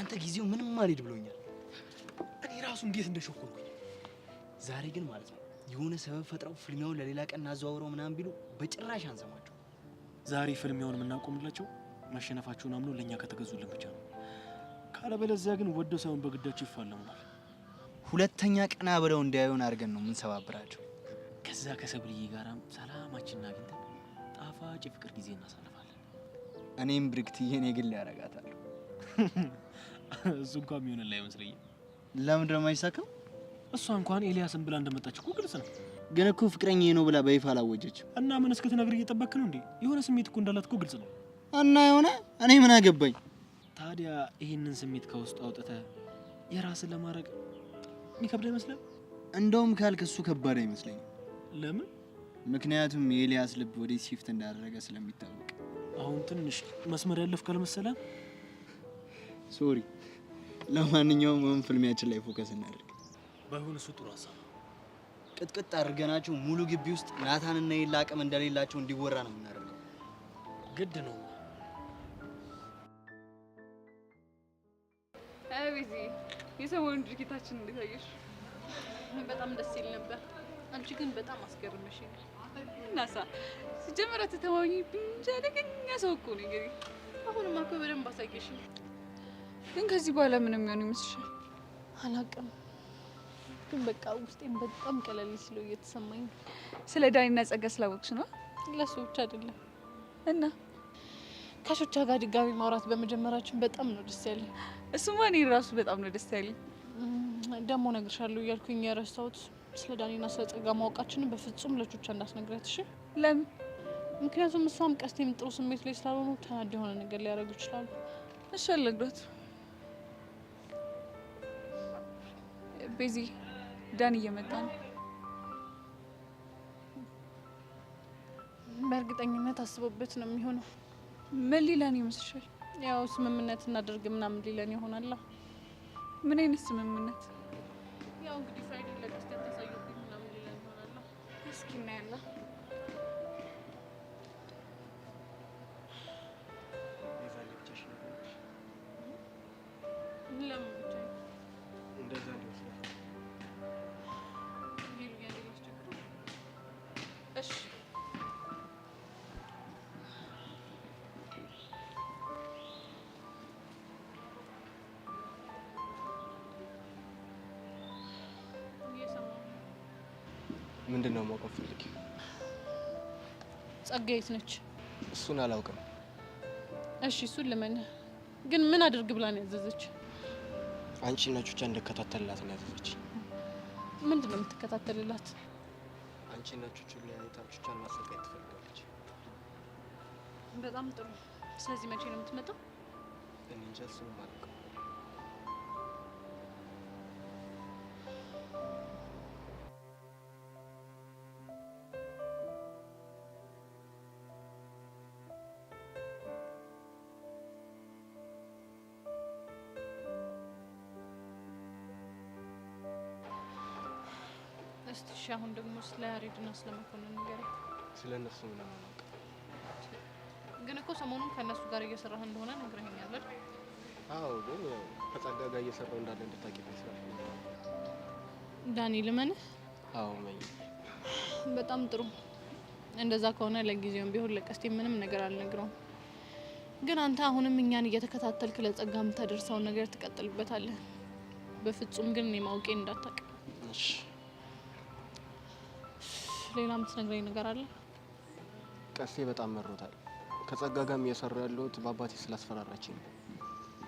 አንተ ጊዜው ምንም አልሄድ ብሎኛል። እኔ ራሱ እንዴት እንደሾኩልኩኝ። ዛሬ ግን ማለት ነው የሆነ ሰበብ ፈጥረው ፍልሚያውን ለሌላ ቀን እናዘዋውረው ምናምን ቢሉ በጭራሽ አንሰማቸው። ዛሬ ፍልሚያውን የምናቆምላቸው ማሸነፋቸውን አምኖ ለኛ ከተገዙልን ብቻ ነው። ካለበለዚያ ግን ወደው ሳይሆን በግዳቸው ይፋለሙናል። ሁለተኛ ቀና ብለው እንዳያዩን አድርገን ነው የምንሰባብራቸው። ከዛ ከሰብልዬ ጋራም ሰላማችንን አግኝተን ጣፋጭ ፍቅር ጊዜ እናሳልፋለን። እኔም ብርክትዬን የግል ያረጋታል። እሱ እንኳን የሚሆንልህ አይመስለኝም። ለምንድን ነው የማይሳካው? እሷ እንኳን ኤልያስን ብላ እንደመጣች እኮ ግልጽ ነው። ግን እኮ ፍቅረኛዬ ነው ብላ በይፋ አላወጀችም። እና ምን እስክትነግር እየጠበክ ነው እንዴ? የሆነ ስሜት እኮ እንዳላት እኮ ግልጽ ነው። እና የሆነ እኔ ምን አገባኝ? ታዲያ ይህንን ስሜት ከውስጥ አውጥተህ የራስን ለማድረግ የሚከብድ አይመስልም? እንደውም ካልክ እሱ ከባድ አይመስለኝም። ለምን? ምክንያቱም የኤልያስ ልብ ወዴት ሽፍት እንዳደረገ ስለሚታወቅ። አሁን ትንሽ መስመር ያለፍክ አልመሰለህም? ሶሪ። ለማንኛውም አሁን ፍልሚያችን ላይ ፎከስ እናድርግ። ባይሆን እሱ ጥሩ ሀሳብ ነው። ቅጥቅጥ አድርገናቸው ሙሉ ግቢ ውስጥ ናታንና የላ አቅም እንደሌላቸው እንዲወራ ነው የምናደርገው። ግድ ነው። አቤዚ የሰሞኑን ድርጊታችን እንዴት አየሽ? በጣም ደስ ይል ነበር። አንቺ ግን በጣም አስገርመሽኝ። እናሳ ሲጀመር አትተማመኝብኝ እንጂ አደገኛ ሰው እኮ ነው። እንግዲህ አሁንማ እኮ በደንብ አሳየሽኝ። ግን ከዚህ በኋላ ምንም የሚሆን ይመስልሻል? አላውቅም፣ ግን በቃ ውስጤን በጣም ቀለል ሲለው እየተሰማኝ። ስለ ዳኒና ጸጋ ስላወቅሽ ነው? ለሱ ብቻ አይደለም እና ከሾቻ ጋር ድጋሚ ማውራት በመጀመራችን በጣም ነው ደስ ያለኝ። እሱማ እኔ ራሱ በጣም ነው ደስ ያለኝ። ደግሞ እነግርሻለሁ እያልኩኝ የረሳሁት ስለ ዳኒና ስለ ጸጋ ማወቃችንን በፍጹም ለቾቻ እንዳትነግሪያት እሺ? ለምን? ምክንያቱም እሷም ቀስቴም ጥሩ ስሜት ላይ ስላልሆኑ ተናድ የሆነ ነገር ሊያደርጉ ይችላሉ። እሺ አልነግሯት። ቤዚ ዳኒ እየመጣ ነው። በእርግጠኝነት አስቦበት ነው የሚሆነው። ምን ሊለን ይመስልሻል? ያው ስምምነት እናደርግ ምናምን ሊለን ይሆናል። ምን አይነት ስምምነት? ያው እንግዲህ ፍራይዴ ለቀስቴ ተሳዩብኝ ምናምን ሊለን ይሆናል። እስኪ እናያለን። ለምን ብቻ እንደዛ ነው ስለፈለኩ። እሺ ምንድን ነው ማወቅ ፈልጊ? ጸጋ የት ነች? እሱን አላውቅም። እሺ እሱን ልመንህ፣ ግን ምን አድርግ ብላ ነው ያዘዘች? አንቺ እና ቹቻ እንደከታተልላት ነው ያዘዘች። ምንድን ነው የምትከታተልላት? አንቺ እና ቹቹ ሊያይታ ቹቻን ማሰቃየት ትፈልጋለች። በጣም ጥሩ። ስለዚህ መቼ ነው የምትመጣው? እኔ እንጃ፣ እሱንም አላውቅም። እስቲ እሺ፣ አሁን ደግሞ ስለ ያሬድና ስለ መኮንን ንገረኝ። ስለ እነሱ ምንም አላውቅም። ግን እኮ ሰሞኑን ከእነሱ ጋር እየሰራህ እንደሆነ ነግረኸኛል አይደል? አዎ፣ ግን ከጸጋ ጋር እየሰራው እንዳለ እንድታውቂ ይመስላል። ዳኒ ልመንህ? አዎ መኝ። በጣም ጥሩ። እንደዛ ከሆነ ለጊዜውም ቢሆን ለቀስቴ ምንም ነገር አልነግረውም። ግን አንተ አሁንም እኛን እየተከታተልክ ለጸጋ የምታደርሰውን ነገር ትቀጥልበታለህ። በፍጹም ግን እኔ ማውቄን እንዳታውቅ። እሺ። ሌላ የምትነግረኝ ነገር አለ? ቀስቴ በጣም መሮታል። ከጸጋ ጋርም እየሰራ ያለሁት በአባቴ ስላስፈራራችኝ ነው።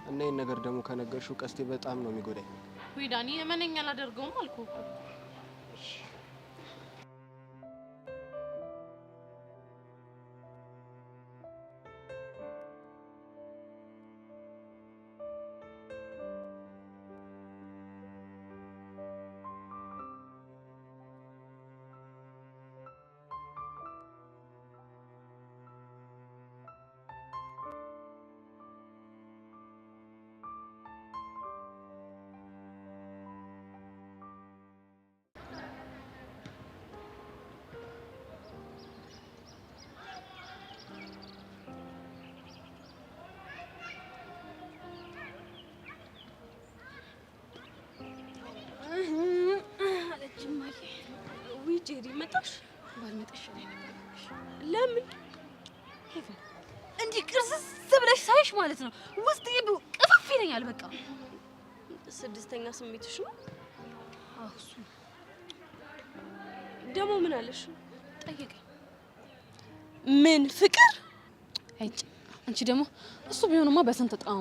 እና ይህን ነገር ደግሞ ከነገርሽው ቀስቴ በጣም ነው የሚጎዳኝ። ወይ ዳኒ፣ እመነኝ አላደርገውም አልኩህ እኮ። ጄሪ መጣሽ? ባልመጣሽ ነው የነበረሽ። ለምን ሄቨን እንዲህ ቅርስስ ብለሽ ሳይሽ ማለት ነው ውስጥ ቅፍፍ ይለኛል። በቃ ስድስተኛ ስሜትሽ ነው። አዎ እሱ ደግሞ ምን አለሽ? ጠየቀኝ። ምን ፍቅር? አይጭ አንቺ ደግሞ እሱ ቢሆንማ በስንት ጣሙ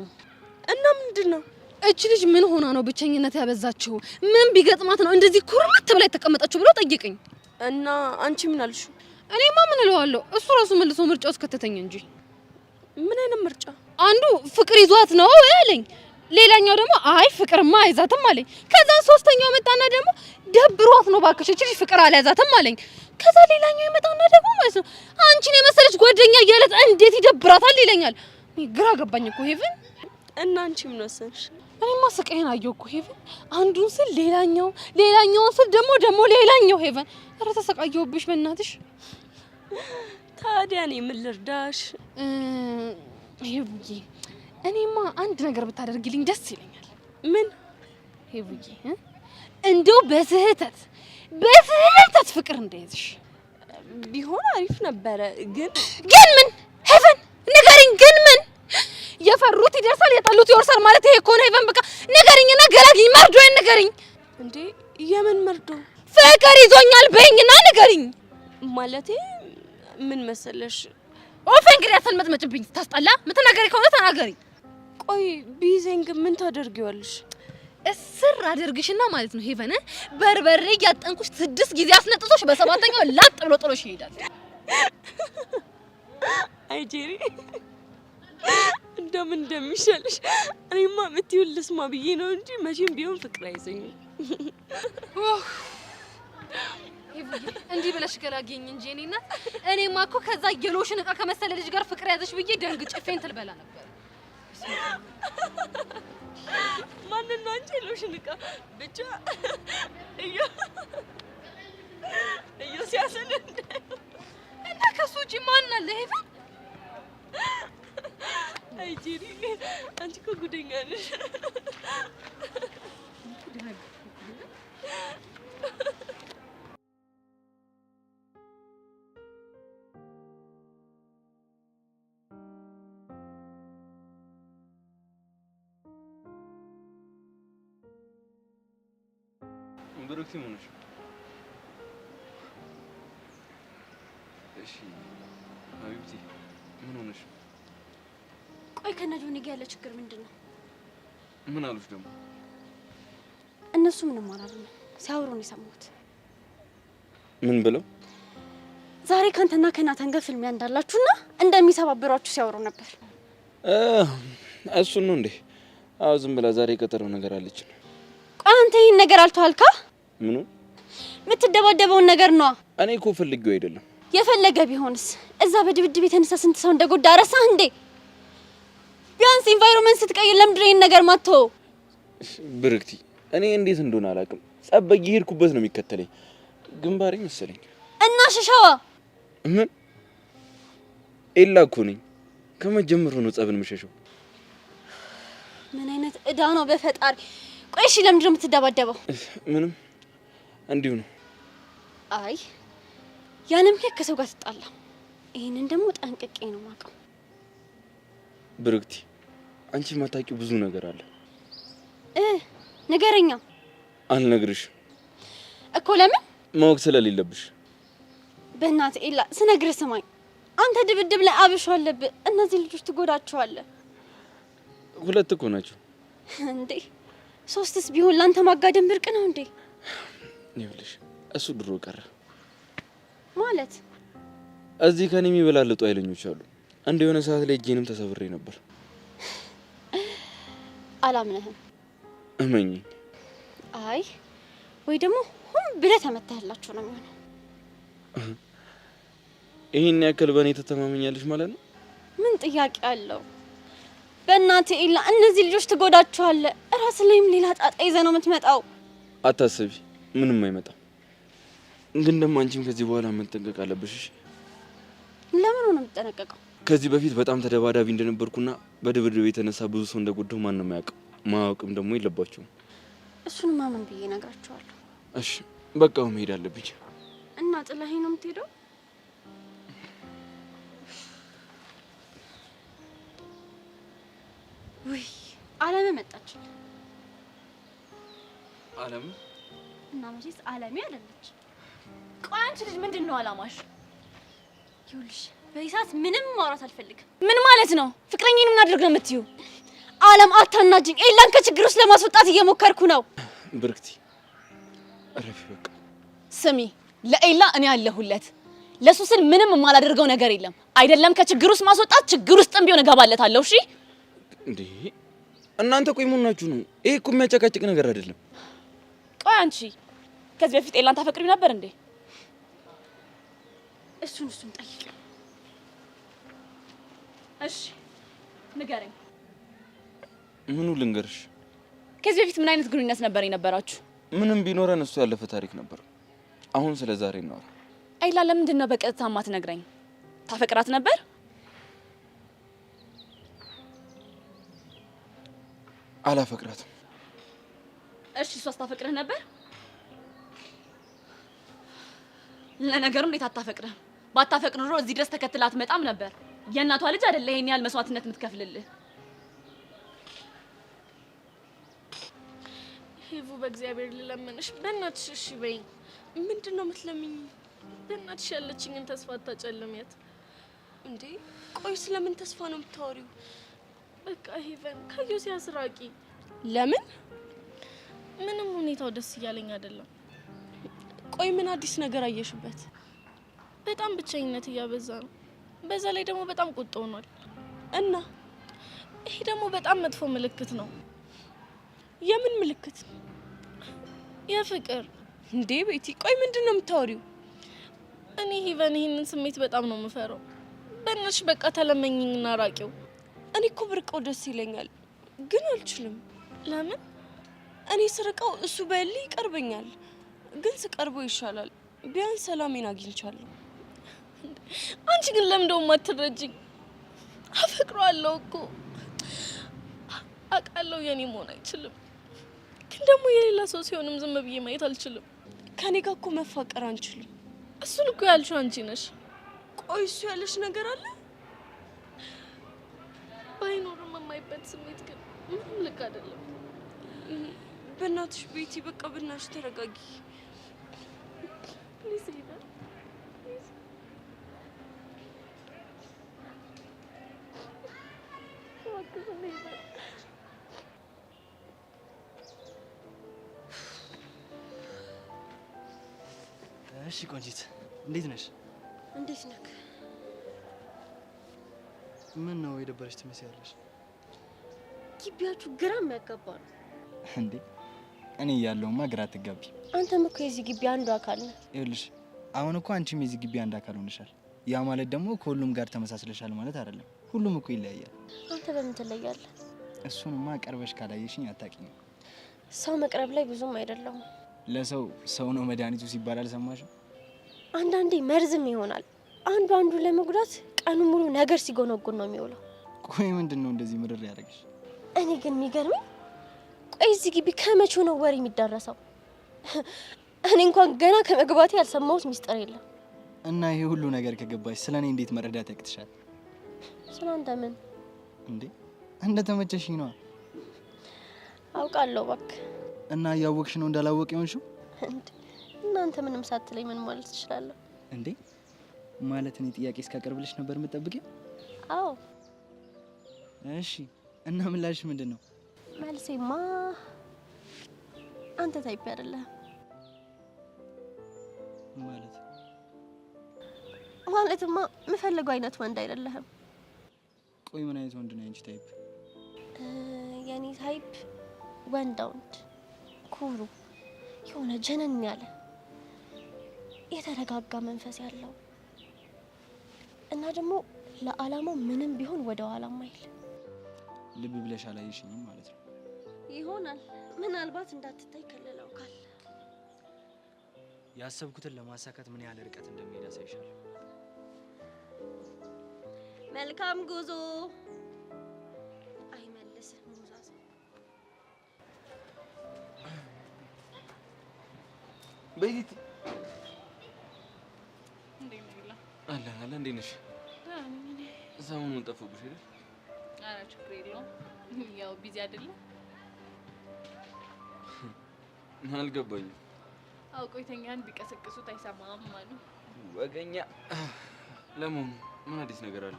እና ምንድነው እቺ ልጅ ምን ሆና ነው ብቸኝነት ያበዛችው? ምን ቢገጥማት ነው እንደዚህ ኩርምት ብላ የተቀመጠችው ብሎ ጠየቀኝ። እና አንቺ ምን አልሽ? እኔማ ምን እለዋለሁ? እሱ ራሱ መልሶ ምርጫ ውስጥ ከተተኝ እንጂ። ምን አይነት ምርጫ? አንዱ ፍቅር ይዟት ነው አለኝ፣ ሌላኛው ደግሞ አይ ፍቅርማ አይዛትም አለኝ። ከዛ ሶስተኛው መጣና ደግሞ ደብሯት ነው ባክሽ እቺ ልጅ ፍቅር አልያዛትም አለኝ። ከዛ ሌላኛው ይመጣና ደግሞ ማለት ነው አንቺን የመሰለች ጓደኛ እያለት እንዴት ይደብራታል ይለኛል። ግራ ገባኝ እኮ ሄቨን። እና አንቺ ምን ወሰንሽ? እኔማ ስቃይን አየሁ እኮ ሄቨን። አንዱን ስል ሌላኛውን ስል ደግሞ ሌላኛው ሄቨን። ኧረ ተሰቃየሁብሽ በእናትሽ። ታዲያ እኔ ምን ልርዳሽ? ሄቡዬ እኔማ አንድ ነገር ብታደርግልኝ ደስ ይለኛል። ምን? ሄቡዬ እንደው በስህተት ፍቅር እንደያዝሽ ቢሆን አሪፍ ነበረ። ግን ምን ሄቨን ንገሪኝ። ግን ምን የፈሩት ይደርሳል የጠሉት ይወርሳል ማለት ይሄ እኮ ነው ሄቨን። በቃ ንገሪኝና ገላግኝ። መርዶዬን ንገሪኝ። እንዴ የምን መርዶ? ፍቅር ይዞኛል በይኝና ንገሪኝ። ማለቴ ምን መሰለሽ? ኦፍ እንግዲህ አትመጭብኝ። ታስጠላ። ምትናገሪ ከሆነ ተናገሪ። ቆይ ቢይዘኝ ግን ምን ታደርጊዋለሽ? እስር አድርግሽና ማለት ነው ሄቨን በርበሬ ያጠንኩሽ 6 ጊዜ አስነጥቶሽ በሰባተኛው ላጥ ብሎ ጥሎሽ ይሄዳል። አይ ጄሪ እንደምን እንደሚሻልሽ እኔማ የምትይውን ልስማ ብዬ ነው እንጂ መቼም ቢሆን ፍቅር አይዘኝም። እንዲህ ብለሽ ገላገኝ እንጂ እኔ እናት። እኔማ እኮ ከዛ የሎሽን እቃ ከመሰለ ልጅ ጋር ፍቅር ያዘሽ ብዬ ደንግጬ ፌንት ልበላ ነበር። ማንን ነው አንቺ የሎሽን እቃ? ብቻ እዩ ሲያሰነ እና ከሱ ውጪ ማን አለ ሄቨን? አይ ጄሪ አንቺ እኮ ጉደኛ ነሽ። ብሩክቲ ምን ሆነሽ? እሺ ሀቢብቲ ምን ሆነሽ? ቆይ ከነጆኒ ጋር ያለ ችግር ምንድነው? ምን አሉሽ ደግሞ? እነሱ ምንም አላሉም፣ ሲያወሩ ነው የሰማሁት። ምን ብለው? ዛሬ ካንተና ከናታን ጋር ፍልሚያ እንዳላችሁና እንደሚሰባብሯችሁ ሲያወሩ ነበር። እሱን ነው እንዴ? አዎ ዝም ብላ ዛሬ የቀጠረው ነገር አለች። ቆይ አንተ ይሄን ነገር አልተዋልካ? ምኑ? የምትደባደበውን ነገር ነው። እኔ እኮ ፈልጌው አይደለም። የፈለገ ቢሆንስ እዛ በድብድብ የተነሳ ስንት ሰው እንደጎዳ ረሳህ እንዴ? ቢያንስ ኢንቫይሮንመንት ስትቀይር ለምንድን ነው ይሄን ነገር ማተው? ብሩክቲ እኔ እንዴት እንደሆነ አላውቅም። ጸብ በየሄድኩበት ነው የሚከተለኝ። ግንባሬ መሰለኝ። እና ሽሻዋ ምን? ኤላ እኮ ነኝ። ከመጀመሩ ነው ጸብን የምሸሸው። ምን አይነት እዳ ነው በፈጣሪ። ቆይ እሺ ለምንድን ነው የምትደባደበው? ምንም እንዲሁ ነው። አይ ያንም ከሰው ጋር ተጣላ። ይሄንን ደግሞ ጠንቅቄ ነው የማውቀው። ብሩክቲ አንቺ ማታውቂው ብዙ ነገር አለ። ንገረኛ። አልነግርሽ እኮ ለምን? ማወቅ ስለሌለብሽ። በእናትህ ኤላ ስነግርህ ስማኝ። አንተ ድብድብ ላይ አብሾ አለብህ። እነዚህ ልጆች ትጎዳቸዋለህ። ሁለት እኮ ናቸው እንዴ? ሶስትስ ቢሆን ላንተ ማጋደም ብርቅ ነው እንዴ? ይኸውልሽ እሱ ድሮ ቀረ ማለት። እዚህ ከኔ የሚበላልጡ ኃይለኞች አሉ። አንድ የሆነ ሰዓት ላይ እጄንም ተሰብሬ ነበር። አላምነህም። እመኝ። አይ ወይ ደግሞ ሁን ብለህ ተመታህላችሁ ነው የሚሆነው። ይሄን ያክል በእኔ ተተማመኛለሽ ማለት ነው? ምን ጥያቄ አለው? በእናትህ ኤላ እነዚህ ልጆች ትጎዳቸዋለህ። እራስ ላይም ሌላ ጣጣ ይዘህ ነው የምትመጣው። አታስቢ፣ ምንም አይመጣም። ግን ደግሞ አንቺም ከዚህ በኋላ መጠንቀቅ አለብሽ። ለምን ነው የምትጠነቀቀው? ከዚህ በፊት በጣም ተደባዳቢ እንደነበርኩና በድብድብ የተነሳ ብዙ ሰው እንደጎዳው ማንም አያውቅም። ማወቅም ደግሞ የለባቸውም። እሱንማ ምን ብዬ እነግራቸዋለሁ? እሺ በቃው መሄድ አለብኝ። እና ጥላኸኝ ነው የምትሄደው? ውይ አለሜ መጣች። አለም እና መቼስ አለሜ አይደለች። ቆይ አንቺ ልጅ ምንድን ነው አላማሽ? ይኸውልሽ በይሳት ምንም ማውራት አልፈልግም። ምን ማለት ነው? ፍቅረኛዬን ምን አድርግ ነው የምትዩ? አለም አታናጅኝ። ኤላን ከችግር ውስጥ ለማስወጣት እየሞከርኩ ነው። ብርክቲ አረፊ በቃ። ስሚ ለኤላ እኔ አለሁለት። ለሱ ስል ምንም የማላደርገው ነገር የለም። አይደለም ከችግር ውስጥ ማስወጣት ችግር ውስጥም ቢሆን እገባለታለሁ። እሺ እንዴ እናንተ ቆይ ምን ሆናችሁ ነው? ይሄ እኮ የሚያጨቃጭቅ ነገር አይደለም። ቆይ አንቺ ከዚህ በፊት ኤላን ታፈቅሪው ነበር እንዴ? እሱን ጠይቅ። እሺ ንገረኝ። ምኑ ልንገርሽ? ከዚህ በፊት ምን አይነት ግንኙነት ነበር የነበራችሁ? ምንም ቢኖረን እሱ ያለፈ ታሪክ ነበር። አሁን ስለ ዛሬ ነው። ኤላ ለምንድን ነው በቀጥታ ማትነግረኝ? ታፈቅራት ነበር? አላፈቅራትም። እሺ እሷስ ታፈቅርህ ነበር? ለነገሩ እንዴት አታፈቅርህ? ባታፈቅር ኑሮ እዚህ ድረስ ተከትላ አትመጣም ነበር። የእናቷ ልጅ አይደለ ይሄን ያህል መስዋዕትነት የምትከፍልልህ? ሄቡ በእግዚአብሔር ልለምንሽ፣ በእናትሽ እሺ በይኝ። ምንድን ነው የምትለምኝ? በእናትሽ ያለችኝን ተስፋ አታጨልሚያት። እንዴ ቆይ ስለምን ተስፋ ነው የምታወሪው? በቃ ሄቨን ከዮሲያስ ራቂ። ለምን? ምንም ሁኔታው ደስ እያለኝ አይደለም። ቆይ ምን አዲስ ነገር አየሽበት? በጣም ብቸኝነት እያበዛ ነው። በዛ ላይ ደግሞ በጣም ቁጣ ሆኗል። እና ይሄ ደግሞ በጣም መጥፎ ምልክት ነው። የምን ምልክት? የፍቅር። እንዴ ቤቲ ቆይ ምንድን ነው የምታወሪው? እኔ ሄቨን ይሄንን ስሜት በጣም ነው የምፈራው። በእናትሽ በቃ ተለመኝኝና ራቂው። እኔ እኮ ብርቀው ደስ ይለኛል ግን አልችልም። ለምን? እኔ ስርቀው እሱ በል ይቀርበኛል፣ ግን ስቀርበው ይሻላል። ቢያንስ ሰላሜን አግኝቻለሁ። አንቺ ግን ለምንድነው የማትረጂኝ? አፈቅረዋለሁ እኮ አውቃለሁ። የኔ መሆን አይችልም፣ ግን ደግሞ የሌላ ሰው ሲሆንም ዝም ብዬ ማየት አልችልም። ከኔ ጋር እኮ መፋቀር አንችልም። እሱን እኮ ያልሽው አንቺ ነሽ። ቆይ እሱ ያለሽ ነገር አለ? ባይኖርም የማይበት ስሜት ግን ምንም ልክ አይደለም። በእናትሽ ቤቲ በቃ በእናትሽ ተረጋጊ። ፕሊዝ ሄቨን እሺ ቆንጂት እንዴት ነሽ? እንዴት ነክ? ምን ነው የደበረሽ ትመስያለሽ? ግቢያችሁ ግራ የሚያጋባ ነው እንዴ? እኔ ያለውማ ግራ አትጋቢ። አንተም እኮ የዚህ ግቢ አንዱ አካል ነህ። ይኸውልሽ አሁን እኮ አንቺም የዚህ ግቢ አንድ አካል ሆነሻል። ያ ማለት ደግሞ ከሁሉም ጋር ተመሳስለሻል ማለት አይደለም። ሁሉም እኮ ይለያያል። አንተ በምን ትለያለህ? እሱንማ ቀርበሽ ካላየሽኝ አታውቂኝም። ሰው መቅረብ ላይ ብዙም አይደለሁም። ለሰው ሰው ነው መድኃኒቱ ሲባል አልሰማሽም? አንዳንዴ መርዝም ይሆናል። አንዱ ለመጉዳት ቀኑ ሙሉ ነገር ሲጎነጉን ነው የሚውለው። ቆይ ምንድን ነው እንደዚህ ምርር ያደርግሽ? እኔ ግን የሚገርመኝ ቆይ እዚህ ግቢ ከመቼ ነው ወሬ የሚዳረሰው? እኔ እንኳን ገና ከመግባቴ ያልሰማሁት ሚስጥር የለም። እና ይሄ ሁሉ ነገር ከገባሽ ስለኔ እንዴት መረዳት ያቅትሻል? ስለአንተ ምን እንዴ? እንደተመቸሽኝ ነው አውቃለሁ። እባክህ እና እያወቅሽ ነው እንዳላወቅ ይሆንሽው? እናንተ ምንም ሳትለኝ ምን ማለት ትችላለህ እንዴ? ማለት እኔ ጥያቄ እስካቀርብልሽ ነበር የምጠብቂው? አዎ። እሺ እና ምላሽ ምንድን ነው? መልሴማ አንተ ታይፕ አይደለህ ማለትማ የምፈልገው አይነት ወንድ አይደለህም። ቆይ ምን አይነት ወንድ ነው አንቺ ታይፕ? የኔ ታይፕ ወንድ ኩሩ፣ የሆነ ጀነን ያለ የተረጋጋ መንፈስ ያለው እና ደግሞ ለዓላማው ምንም ቢሆን ወደ ኋላ ማይል። ልብ ብለሽ አላየሽኝም ማለት ነው? ይሆናል ምናልባት እንዳትታይ ከለላው ካለ ያሰብኩትን ለማሳካት ምን ያህል ርቀት እንደሚሄድ አሳይሻለሁ። መልካም ጉዞ። አይመልስም ሙዛዝ። በይት አለ እንዴት ነሽ? ሰሞኑን ጠፋብሽ አይደል? ኧረ ችግር የለውም። ያው ቢዚ አይደለም። አልገባኝም። አውቆ የተኛን ቢቀሰቅሱት አይሰማም አሉ። ወገኛ ለምን ምን አዲስ ነገር አለ?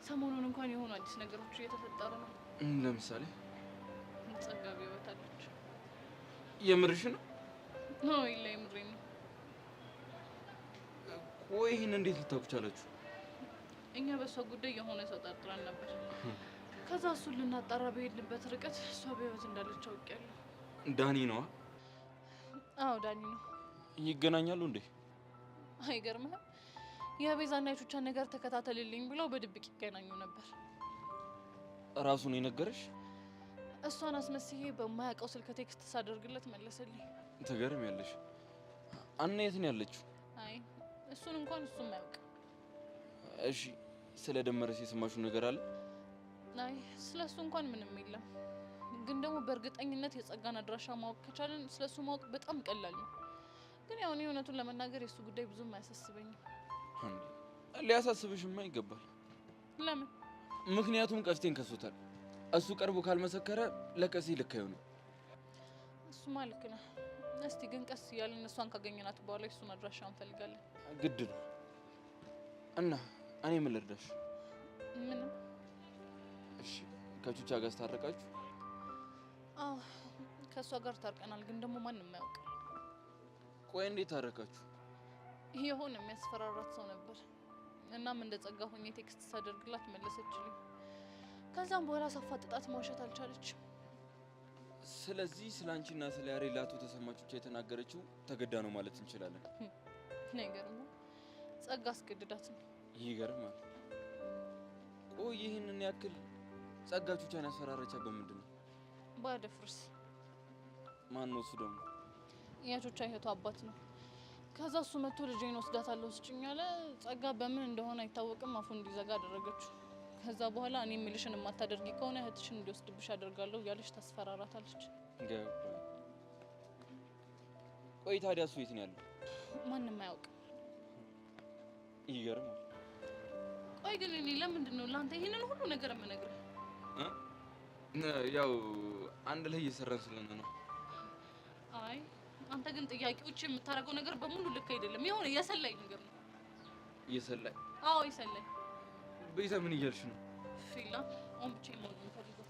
ሰሞኑን እንኳን የሆኑ አዲስ ነገሮች እየተፈጠሩ ነው። ለምሳሌ ጸጋ ቢወጣለች። የምርሽ ነው? ነው ይላ የምሬን ነው። ቆይ ይሄን እንዴት ልታውቁ ቻላችሁ? እኛ በሷ ጉዳይ የሆነ ሰው ጠርጥረን ነበር። ከዛ እሱን ልናጣራ በሄድንበት ርቀት እሷ በህይወት እንዳለች አውቄያለሁ። ዳኒ ነዋ? አዎ ዳኒ ነው። ይገናኛሉ እንዴ? አይገርምህም? የቤዛና የቹቻን ነገር ተከታተልልኝ ብለው በድብቅ ይገናኙ ነበር። ራሱ ነው የነገረሽ? እሷን አስመስዬ በማያውቀው ስልክ ቴክስት ሳደርግለት መለሰልኝ። ትገርሚያለሽ። አና የት ነው ያለችው? አይ እሱን እንኳን እሱም አያውቅም። እሺ ስለ ደመረስ የሰማሽው ነገር አለ? አይ ስለሱ እንኳን ምንም የለም። ግን ደግሞ በእርግጠኝነት የጸጋን አድራሻ ማወቅ ከቻለን ስለሱ ማወቅ በጣም ቀላል ነው። ግን ያው እኔ እውነቱን ለመናገር የሱ ጉዳይ ብዙም አያሳስበኝም። እንዴ ሊያሳስብሽማ ይገባል። ለምን? ምክንያቱም ቀስቴን ከሶታል። እሱ ቀርቦ ካልመሰከረ ለቀሴ ልክ አይሆንም። እሱማ ልክ ነህ። እስቲ ግን ቀስ እያልን እሷን ካገኘናት በኋላ የሱን አድራሻ እንፈልጋለን። ግድ ነው። እና እኔ ምን ልርዳሽ? ምንም። እሺ ከቹቻ ጋር ታረቃችሁ? አዎ ከእሷ ጋር ታርቀናል፣ ግን ደግሞ ማንም አያውቅም። ቆይ እንዴት ታረቃችሁ? የሆነ የሚያስፈራራት ሰው ነበር። እናም እንደ ጸጋ ሆኜ ቴክስት ሳደርግላት መለሰችልኝ። ከዛም በኋላ ሳፋጥጣት ማውሸት አልቻለችም። ስለዚህ ስለ አንቺና ስለ ያሬላቱ ተሰማቾች የተናገረችው ተገዳ ነው ማለት እንችላለን። ነገርማ ጸጋ አስገድዳት ነው። ይገርማል። ቆይ ይህንን ያክል ጸጋ ቹቻን ያስፈራረቻ በምንድን ነው? ባደፍርስ። ማን ነው እሱ ደግሞ? የቹቻ እህቷ አባት ነው። ከዛ እሱ መጥቶ ልጄን ወስዳታለሁ ስጭኝ አለ። ጸጋ በምን እንደሆነ አይታወቅም አፉ እንዲዘጋ አደረገችው። ከዛ በኋላ እኔ የምልሽን የማታደርጊ ከሆነ እህትሽን እንዲወስድብሽ አደርጋለሁ እያለች ታስፈራራታለች። ቆይ ታዲያ እሱ የት ነው ያለው? ማንም አያውቅም። ይገርማል። ቆይ ግን እኔ ለምንድን ነው ለአንተ ይሄንን ሁሉ ነገር የምነግርህ? ያው አንድ ላይ እየሰራን ስለሆነ ነው። አይ አንተ ግን ጥያቄዎች የምታደርገው ነገር በሙሉ ልክ አይደለም። የሆነ የሰላይ ነገር ነው። የሰላይ? አዎ የሰላይ። ቤዛ ምን እያልሽ ነው? ፊላ አሁን ብቻ ነው የምፈልገው።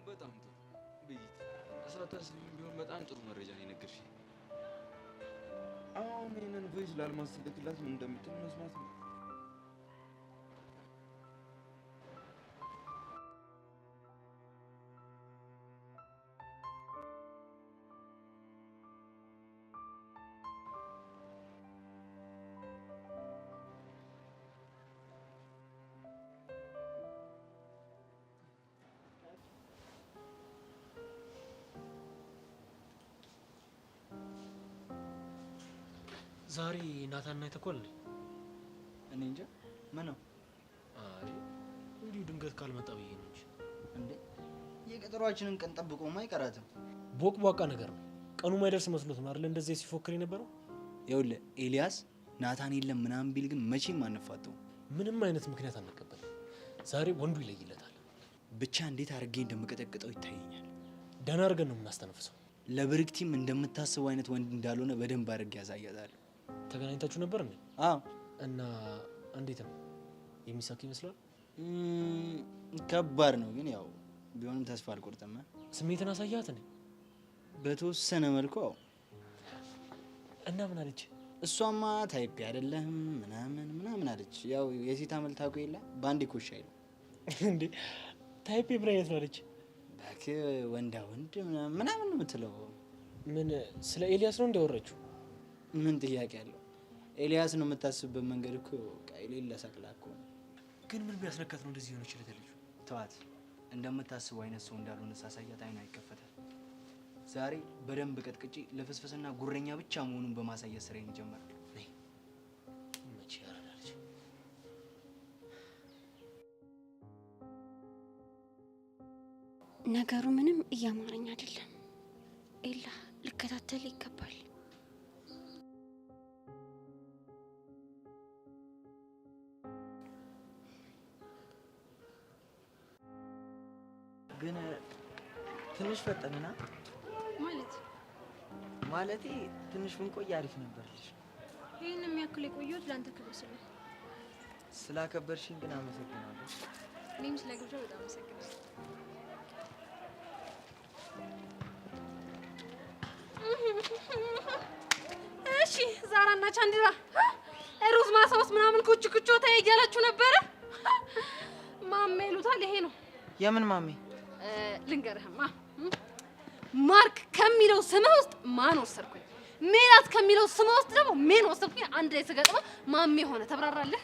በጣም ጥሩ ቤት ሳታስቢም ቢሆን በጣም ጥሩ መረጃ ነው የነገርሽኝ። አሁን ይሄንን ቮይስ ላልማስልክላት ምን እንደምትል መስማት ነው። ዛሬ ናታንና የተኮል እኔ እንጃ ምን ነው? አይ እንዲሁ ድንገት ካልመጣ ብዬ ነው እንጂ። እንዴ የቀጠሯችንን ቀን ጠብቆማ አይቀራትም። ቦቅቧቃ ነገር ነው። ቀኑ ማይደርስ መስሎት ነው አይደል እንደዚህ ሲፎክር የነበረው። ይኸውልህ ኤልያስ ናታን የለም ምናምን ቢል ግን መቼም አንፋተው። ምንም አይነት ምክንያት አንቀበልም። ዛሬ ወንዱ ይለይለታል። ብቻ እንዴት አድርጌ እንደምቀጠቅጠው ይታየኛል። ደህና አድርገን ነው የምናስተነፍሰው። ለብርክቲም እንደምታስበው አይነት ወንድ እንዳልሆነ በደንብ አድርጌ ያሳያታለሁ። ተገናኝታችሁ ነበር እንዴ? አዎ። እና እንዴት ነው የሚሳካ ይመስላል? ከባድ ነው ግን ያው ቢሆንም ተስፋ አልቆርጥም። ስሜትን አሳያት እንዴ? በተወሰነ መልኩ አዎ። እና ምን አለች? እሷማ ታይፕ አይደለም ምናምን አለች። ያው የሴት አመልታቆ የለ ባንዲ ኮሽ አይሉ እንዴ? ታይፕ ምን አይነት ነው አለች? ባክ ወንዳ ወንድ ምናምን ነው የምትለው። ምን ስለ ኤልያስ ነው እንደወረችው? ምን ጥያቄ አለው? ኤልያስ ነው የምታስብበት መንገድ እኮ ቃይሌ ለሰቅላ እኮ። ግን ምን ቢያስነካት ነው እንደዚህ ሆነች? ለተልጁ ተዋት። እንደምታስበው አይነት ሰው እንዳልሆነ ሳሳያት አይኗ ይከፈታል። ዛሬ በደንብ ቀጥቅጬ ለፍስፍስና ጉረኛ ብቻ መሆኑን በማሳየት ስራዬን ጀመርኩ። መቼ ያረዳለች? ነገሩ ምንም እያማረኝ አይደለም። ኤላ ልከታተል ይገባል። ግን ትንሽ ፈጠንና ማለት ማለቴ ትንሽ ብንቆይ አሪፍ ነበርልሽ። ይህን የሚያክል የቆየሁት ለአንተ ክብር ስለ ስላከበርሽኝ ግን አመሰግናለሁ። እኔም ስለ ግብዣ በጣም አመሰግናለሁ። እሺ ዛራና ቻንዲራ ሩዝ ማሳውስ ምናምን ኩች ኩቾ ታያያላችሁ ነበረ። ማሜ ይሉታል። ይሄ ነው የምን ማሜ? ልንገርህማ ማርክ ከሚለው ስምህ ውስጥ ማን ወሰድኩኝ፣ ሜላት ከሚለው ስምህ ውስጥ ደግሞ ሜን ወሰድኩኝ። አንድ ላይ ስገጥመው ማሜ ሆነ። ተብራራለህ?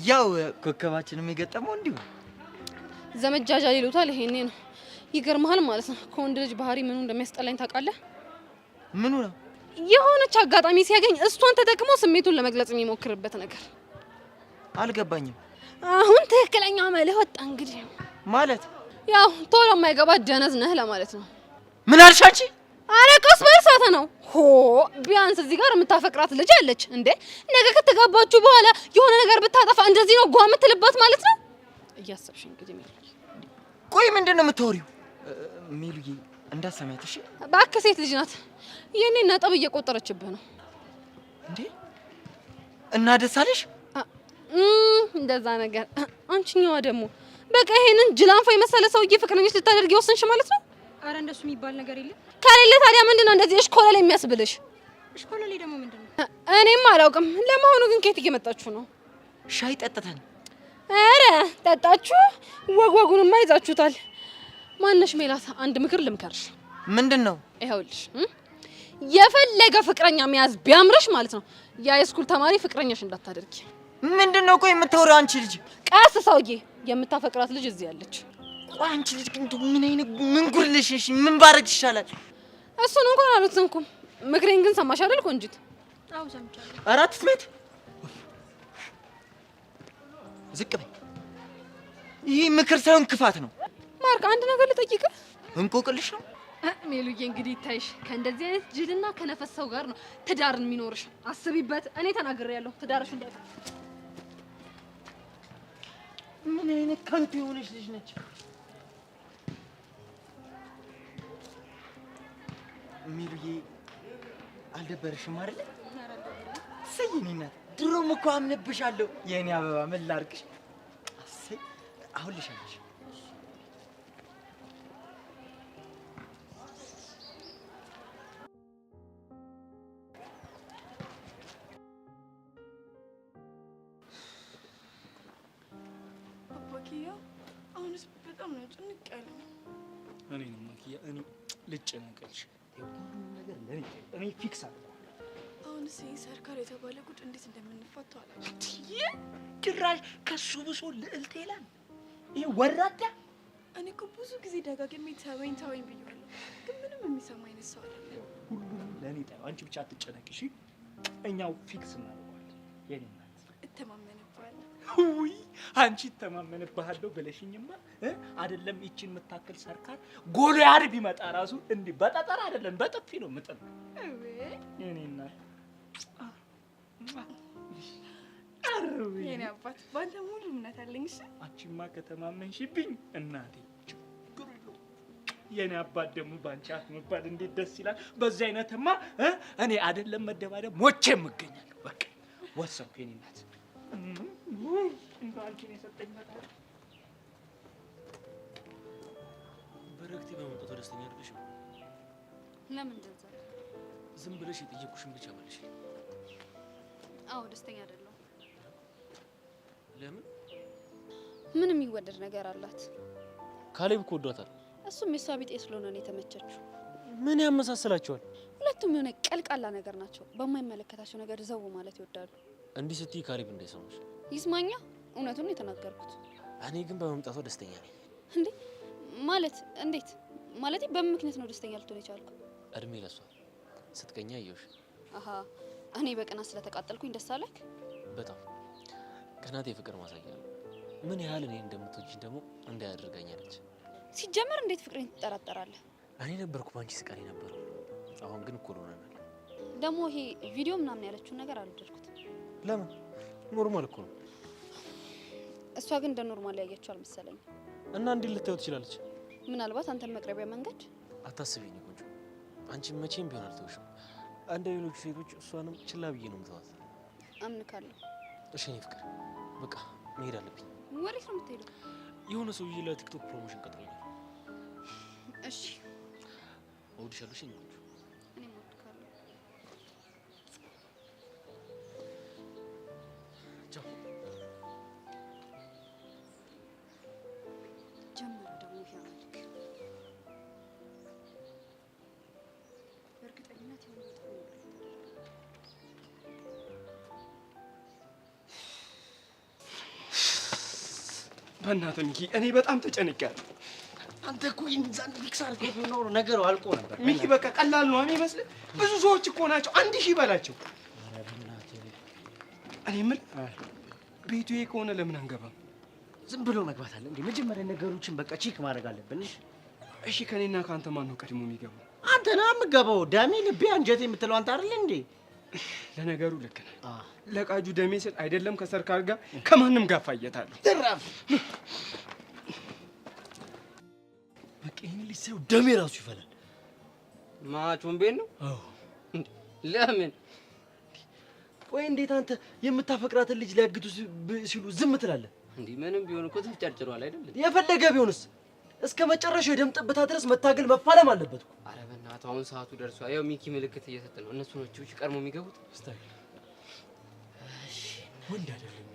ያው ኮከባችንም የገጠመው እንዲሁ ዘመጃጃል ይሉታል። ይሄኔ ነው። ይገርምሃል ማለት ነው ከወንድ ልጅ ባህሪ ምኑ እንደሚያስጠላኝ ታውቃለህ? ምኑ ነው? የሆነች አጋጣሚ ሲያገኝ እሷን ተጠቅሞ ስሜቱን ለመግለጽ የሚሞክርበት ነገር። አልገባኝም። አሁን ትክክለኛ መልህ ወጣ። እንግዲህ ማለት ያው ቶሎ የማይገባ ደነዝ ነህ ለማለት ነው። ምን አልሽ አንቺ? ኧረ ቀስ በል ሳተ ነው። ሆ ቢያንስ እዚህ ጋር የምታፈቅራት ልጅ አለች እንዴ። ነገ ከተጋባችሁ በኋላ የሆነ ነገር ብታጠፋ እንደዚህ ነው ጓ የምትልባት ማለት ነው። እያሰብሽ እንግዲህ ሚሉዬ። ቆይ ምንድነው የምታወሪው? ሚሉዬ እንዳሰማያት እሺ። እባክህ ሴት ልጅ ናት። የኔ ነጥብ እየቆጠረችብህ ነው እንዴ። እና ደስ አለሽ? እንደዛ ነገር። አንቺኛዋ ደግሞ በቃ ይሄንን ጅላንፋ የመሰለ ሰውዬ ፍቅረኛሽ ልታደርጊ ወሰንሽ ማለት ነው? አረ እንደሱ የሚባል ነገር የለም። ከሌለ ታዲያ ምንድነው እንደዚህ እሽኮለሌ የሚያስብልሽ? እሽኮለሌ ደግሞ ምንድነው? እኔም አላውቅም። ለመሆኑ ግን ከየት እየመጣችሁ ነው? ሻይ ጠጥተን። አረ ጠጣችሁ? ወጉንማ ይዛችሁታል። ማነሽ ሜላት፣ አንድ ምክር ልምከርሽ። ምንድነው? ይኸውልሽ የፈለገ ፍቅረኛ መያዝ ቢያምርሽ ማለት ነው የሃይስኩል ተማሪ ፍቅረኛሽ እንዳታደርጊ። ምንድነው? ቆይ የምታወሪው አንቺ ልጅ? ቀስ ሰውዬ፣ የምታፈቅራት ልጅ እዚህ ያለች። ቆይ አንቺ ልጅ ግን ምን አይነት ምን ጉርልሽ? እሺ ምን ባረግ ይሻላል? እሱን እንኳን አልወሰንኩም። ምክሬን ግን ሰማሽ አይደል ቆንጂት? አዎ ሰምቻለሁ። አራት ስሜት ዝቅ በይ። ይህ ምክር ሳይሆን ክፋት ነው። ማርክ፣ አንድ ነገር ልጠይቅህ። እንቆቅልሽ ነው ሜሉዬ። እንግዲህ ይታይሽ ከእንደዚህ አይነት ጅልና ከነፈስ ሰው ጋር ነው ትዳርን የሚኖርሽ። አስቢበት። እኔ ተናግሬያለሁ። ትዳርሽ እንዳታ ምን አይነት ከንቱ የሆነች ልጅ ነች? ሚሉዬ አልደበረሽም አይደል? እሰይ የኔ እናት፣ ድሮም እኮ አምንብሻለሁ የኔ አበባ። ምን ላድርግሽ? እሰይ አሁን ልሻለሽ። አባኪያ አሁንስ በጣም ነው ጭንቅ ያለው። እኔ ነው ማኪያ፣ እኔ ልጨነቅልሽ። ሁሉም ነገር ለኔ እኔ ፊክስ አድርገዋለሁ። አሁንስ ሰርካር የተባለ ጉድ እንዴት እንደምንፋታው አላውቅም። ጭራሽ ከሱ ብሶ ልዕልት ይላል ይሄ ወራዳ። እኔ እኮ ብዙ ጊዜ ደጋግሜ ተወኝ ተወኝ ብዬዋለሁ፣ ግን ምንም የሚሰማ አይነት ሰው አይደለም። ሁሉም ለኔ ታዩ። አንቺ ብቻ አትጨነቂ እሺ። እኛው ፊክስ እናደርገዋለን። የኔ እናት እተማመንብሃለሁ። ውይ አንቺ እተማመንብሃለሁ ብለሽኝማ አይደለም ይቺን የምታክል ሰርካር ጎልያድ ቢመጣ ራሱ እንዲህ በጠጠር አይደለም በጥፊ ነው የምጥል። የኔ እናት የኔ አባት ባንተ ሙሉ እምነት አለኝ። እሺ አንቺማ ከተማመንሽብኝ እናቴ ችግር የለውም። የኔ አባት ደግሞ ባንቺ አፍ መባል እንዴት ደስ ይላል። በዚህ አይነትማ እኔ አይደለም መደባደብ ሞቼም እገኛለሁ። በቃ ወሰንኩ የኔ እናት። እንደው አንቺን የሰጠኝ መጣ። በረከቴ በመምጣቷ ደስተኛ አይደለሽም? ለምን እንደዛ? ዝም ብለሽ የጠየኩሽን ብቻ መልሽ። አዎ ደስተኛ አይደለሁም። ለምን? ምን የሚወደድ ነገር አላት? ካሌብ እኮ ወዷታል። እሱም የሷ ቢጤ ስለሆነ ነው የተመቸችው። ምን ያመሳስላቸዋል? ሁለቱም የሆነ ቀልቃላ ነገር ናቸው። በማይመለከታቸው ነገር ዘው ማለት ይወዳሉ። እንዲህ ስትይ ካሌብ እንዳይሰማሽ። ይስማኛ፣ እውነቱን ነው የተናገርኩት። እኔ ግን በመምጣቷ ደስተኛ ነኝ። እንዴ ማለት እንዴት? ማለት በምን ምክንያት ነው ደስተኛ ልትሆን የቻልኩ? እድሜ ለሷ ስትቀኛ አየሁሽ። አሃ እኔ በቅናት ስለተቃጠልኩኝ ደስ አለክ? በጣም ቅናት የፍቅር ማሳያ ነው። ምን ያህል እኔ እንደምትወጂኝ ደግሞ እንዳያደርጋኛለች። ሲጀመር እንዴት ፍቅሬን ትጠራጠራለህ? እኔ ነበርኩ ባንቺ ስቃይ ነበረው። አሁን ግን እኮ ሆነናል። ደግሞ ይሄ ቪዲዮ ምናምን ያለችውን ነገር አልወደድኩት። ለምን? ኖርማል እኮ ነው። እሷ ግን እንደ ኖርማል ያየችው አልመሰለኝም። እና እንዴት ልታየው ትችላለች? ምናልባት አንተን መቅረቢያ መንገድ። አታስቢኝ ቆንጆ፣ አንቺ መቼም ቢሆን አልተውሽም። እንደ ሌሎች ሴቶች እሷንም ችላ ብዬ ነው የምተዋት። አምንካለሁ። እሺ እኔ ፍቅር በቃ መሄድ አለብኝ። ወዴት ነው የምትሄደው? የሆነ ሰውዬ ለቲክቶክ ፕሮሞሽን ቀጥሮኛል። እሺ እወድሻለሁ። እሺ እኔም እወድካለሁ። ቻው። ጀመረ ደግሞ ይሄ አመልክ በእርግጠኝነት የሆነ ጥሩ ነገር በእናትህ ሚኪ እኔ በጣም ተጨንቄያለሁ። አንተ እኮ ኢንዛን ፊክስ አድርገህ ቢኖር ነገሩ አልቆ ነበር። ሚኪ በቃ ቀላል ነው የሚመስልህ? ብዙ ሰዎች እኮ ናቸው፣ 1000 በላቸው። ኧረ በእናትህ እኔ የምልህ ቤቱ ይሄ ከሆነ ለምን አንገባም? ዝም ብሎ መግባት አለ እንዴ? መጀመሪያ ነገሮችን በቃ ቼክ ማድረግ አለብን። እሺ ከኔና ከአንተ ማን ነው ቀድሞ የሚገባው? አንተ ነህ የምትገባው። ደሜ ልቤ አንጀቴ የምትለው አንተ አይደል እንዴ? ለነገሩ ልክ ነህ። ለቃጁ ደሜ ስል አይደለም ከሰርካር ጋር ከማንም ጋር ፋየታለሁ። ዘራፍ በቃ ይሄን ልጅ ሳይው ደሜ ራሱ ይፈላል። ማቹን ቤት ነው? አዎ። ለምን? ቆይ እንዴት አንተ የምታፈቅራትን ልጅ ሊያግቱ ሲሉ ዝም ትላለህ? እንዴ ምንም ቢሆን እኮ ተጨርጭሯል አይደል? የፈለገ ቢሆንስ እስከ መጨረሻው የደም ጠብታ ድረስ መታገል መፋለም አለበት እኮ። ኧረ በእናትህ አሁን ሰዓቱ ደርሷል። ያው ሚኪ ምልክት እየሰጠ ነው። እነሱ ናቸው ቀድሞ የሚገቡት። ስታይ እሺ ወንድ አይደለም እንዴ?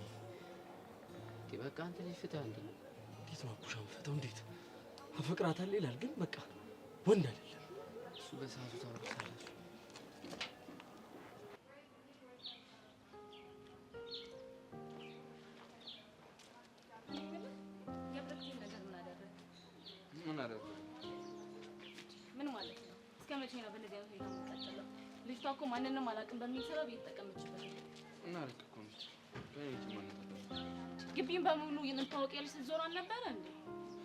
በቃ አንተ ልጅ ፍታ እንዴ! እንዴት ነው አኩሻም ፍታው? እንዴት አፈቅራታለሁ ይላል፣ ግን በቃ ወንድ አይደለም እሱ። በሰዓቱ ታወራለህ። ምን ማለት ነው? እስከ መቼ ነው በእንደዚህ አይነት ሁኔታ የምትቀጥለው? ልጅቷ እኮ ማንንም አላውቅም በሚል ሰበብ እየተጠቀመችበት ነው። እና ልክ እኮ ነች። ግቢን በሙሉ የምታወቅ ያልሽ ስትዞር አልነበረ እንዴ?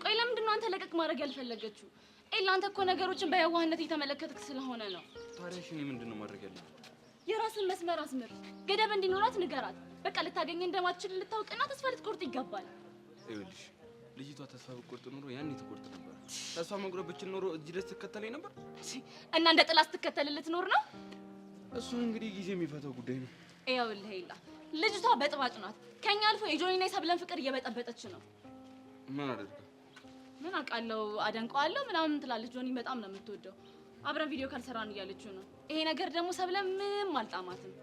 ቆይ ለምንድን ነው አንተ ለቀቅ ማድረግ ያልፈለገችው? ኤላ አንተ እኮ ነገሮችን በየዋህነት እየተመለከትክ ስለሆነ ነው። ታዲያ እሺ እኔ ምንድን ነው ማድረግ ያለብኝ? የራስን መስመር አስምር፣ ገደብ እንዲኖራት ንገራት። በቃ ልታገኘ እንደማትችል ልታውቅና ተስፋ ልትቆርጥ ይገባል። ይኸውልሽ ልጅቷ ተስፋ ብትቆርጥ ኖሮ ያኔ ትቆርጥ ነበር። ተስፋ መቁረጥ ብችል ኖሮ እዚህ ድረስ ትከተለኝ ነበር እና እንደ ጥላ ስትከተል ልትኖር ነው። እሱ እንግዲህ ጊዜ የሚፈታው ጉዳይ ነው። ይኸውልህ ኤላ ልጅቷ በጥባጭ ናት። ከኛ አልፎ የጆኒና የሰብለን ፍቅር እየበጠበጠች ነው። ምን አደርጋ? ምን አውቃለሁ፣ አደንቀዋለሁ ምናምን ትላለች። ጆኒ በጣም ነው የምትወደው። አብረን ቪዲዮ ካልሰራን እያለችው ነው። ይሄ ነገር ደግሞ ሰብለን ምንም አልጣማትም።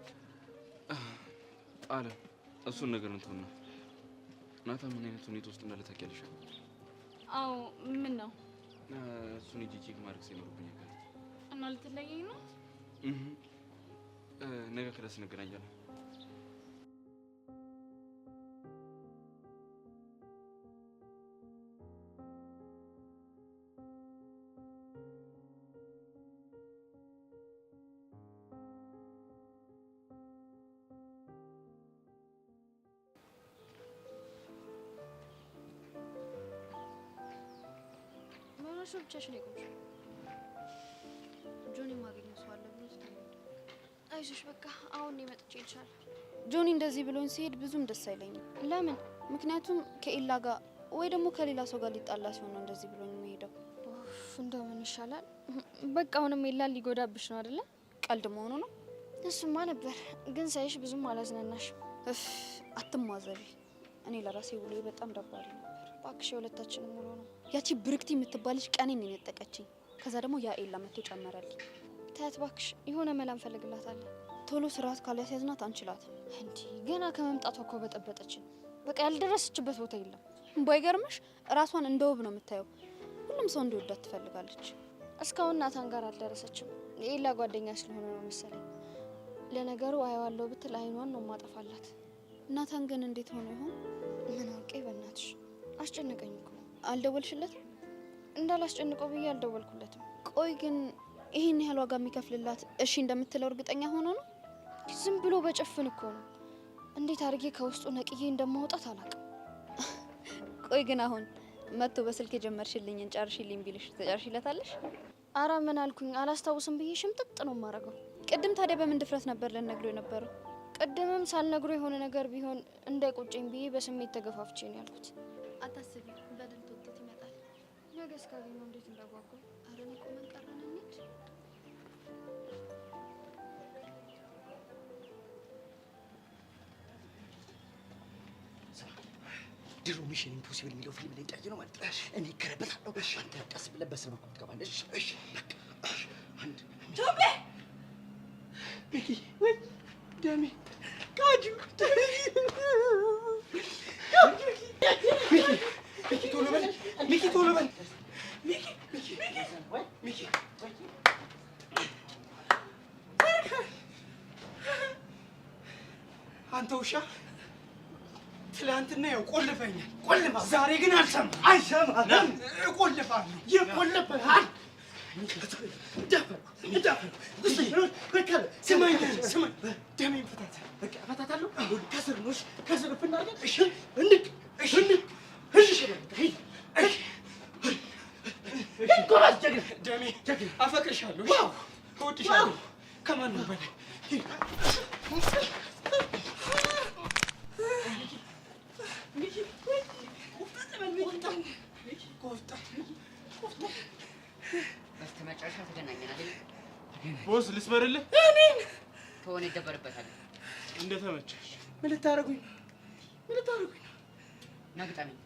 አለ እሱን ነገር እንተውና ናታ ምን አይነት ሁኔታ ውስጥ እንዳለ ታውቂያለሽ? አዎ ምን ነው? እሱን ሂጂ ቼክ ማድረግ ሲኖርብኝ ጋር እና ልትለየኝ ነው? ነገ ክላስ እንገናኛለን። እሱ ብቻሽን የቆምሽ ጆኒ ማግኘት ሰው አለ ብሎ ስትል አይዞሽ በቃ አሁን ነው መጥቼ ይልሻል። ጆኒ እንደዚህ ብሎኝ ሲሄድ ብዙም ደስ አይለኝም። ለምን? ምክንያቱም ከኤላ ጋር ወይ ደግሞ ከሌላ ሰው ጋር ሊጣላ ሲሆን ነው እንደዚህ ብሎኝ የሚሄደው። እንደው ምን ይሻላል? በቃ አሁንም ኤላ ሊጎዳብሽ ነው አይደለ? ቀልድ መሆኑ ነው። እሱማ ነበር፣ ግን ሳይሽ ብዙም አላዝናናሽ። አትሟዘቢ። እኔ ለራሴ ውሎዬ በጣም ደባሪ ነበር። እባክሽ የሁለታችንም ውሎ ነው። ያቺ ብርክቲ የምትባልሽ ቀኔን ነው የነጠቀችኝ። ከዛ ደግሞ ያ ኤላ መጥቶ ጨመረልኝ። ታያት እባክሽ፣ የሆነ መላ እንፈልግላታለን። ቶሎ ስርዓት ካልያዝናት አንችላትም። እንዲ ገና ከመምጣቷ እኮ በጠበጠችን። በቃ ያልደረሰችበት ቦታ የለም። ባይገርምሽ ራሷን እንደ ውብ ነው የምታየው። ሁሉም ሰው እንዲወዳት ትፈልጋለች። እስካሁን ናታን ጋር አልደረሰችም። የኤላ ጓደኛ ስለሆነ ነው መሰለኝ። ለነገሩ አየዋለሁ ብትል አይኗን ነው ማጠፋላት። ናታን ግን እንዴት ሆኖ ይሆን? ምን አውቄ። በእናትሽ አስጨነቀኝ እኮ። አልደወልሽለትም? እንዳላስጨንቀው ብዬ አልደወልኩለትም። ቆይ ግን ይሄን ያህል ዋጋ የሚከፍልላት እሺ እንደምትለው እርግጠኛ ሆኖ ነው? ዝም ብሎ በጨፍን እኮ ነው። እንዴት አድርጌ ከውስጡ ነቅዬ እንደማውጣት አላውቅም። ቆይ ግን አሁን መጥቶ በስልክ የጀመርሽልኝን ጨርሽልኝ ቢልሽ ትጨርሽለታለሽ? አረ ምን አልኩኝ አላስታውስም ብዬ ሽምጥጥ ነው የማደርገው። ቅድም ታዲያ በምን ድፍረት ነበር ልነግረው የነበረው? ቅድምም ሳልነግሮ የሆነ ነገር ቢሆን እንዳይቆጨኝ ብዬ በስሜት ተገፋፍቼ ነው ያልኩት። አታስቢ፣ በድል ውጤት ይመጣል። ነገ እስካገኘው እንዴት እንዳጓጓ። አረ እኔ ቆመን ቀረን እንሂድ። ድሮ ሚሽን ኢምፖሲብል የሚለው ፊልም ላይ እንዳየ ነው ማለት ነው። እኔ እከረበታለሁ፣ አንተ ቀስ ብለህ በስር በኩል ትገባለህ። እሺ በቃ አንድ ቶቤ ሚኪ ወይ ደሜ ካጁ ሚኪ ቶሎ በል ሚኪ ቶሎ በል ሚኪ አንተ ውሻ ትላንትና ያው ቆልፈኛል። ዛሬ ግን አይሰማም። እቆልፋለሁ። ይቆልፋል። ስማኝ፣ ደሜን ፍታት። በቃ እፈታታለሁ። ከስር ነው። ከስር ፍናገር። እሺ እንቅ ጎበዝ ጀግና። ደሜ አፈቅርሻለሁ፣ እወድሻለሁ ከማንም በላይ። በስተመጨረሻ ተገናኘን አይደል? ቦስ ልስበርልህ? እኔን ከሆነ ይደበርበታል። እንደተመቸሽ። ምን ልታረጉኝ? ናግጠመኝ።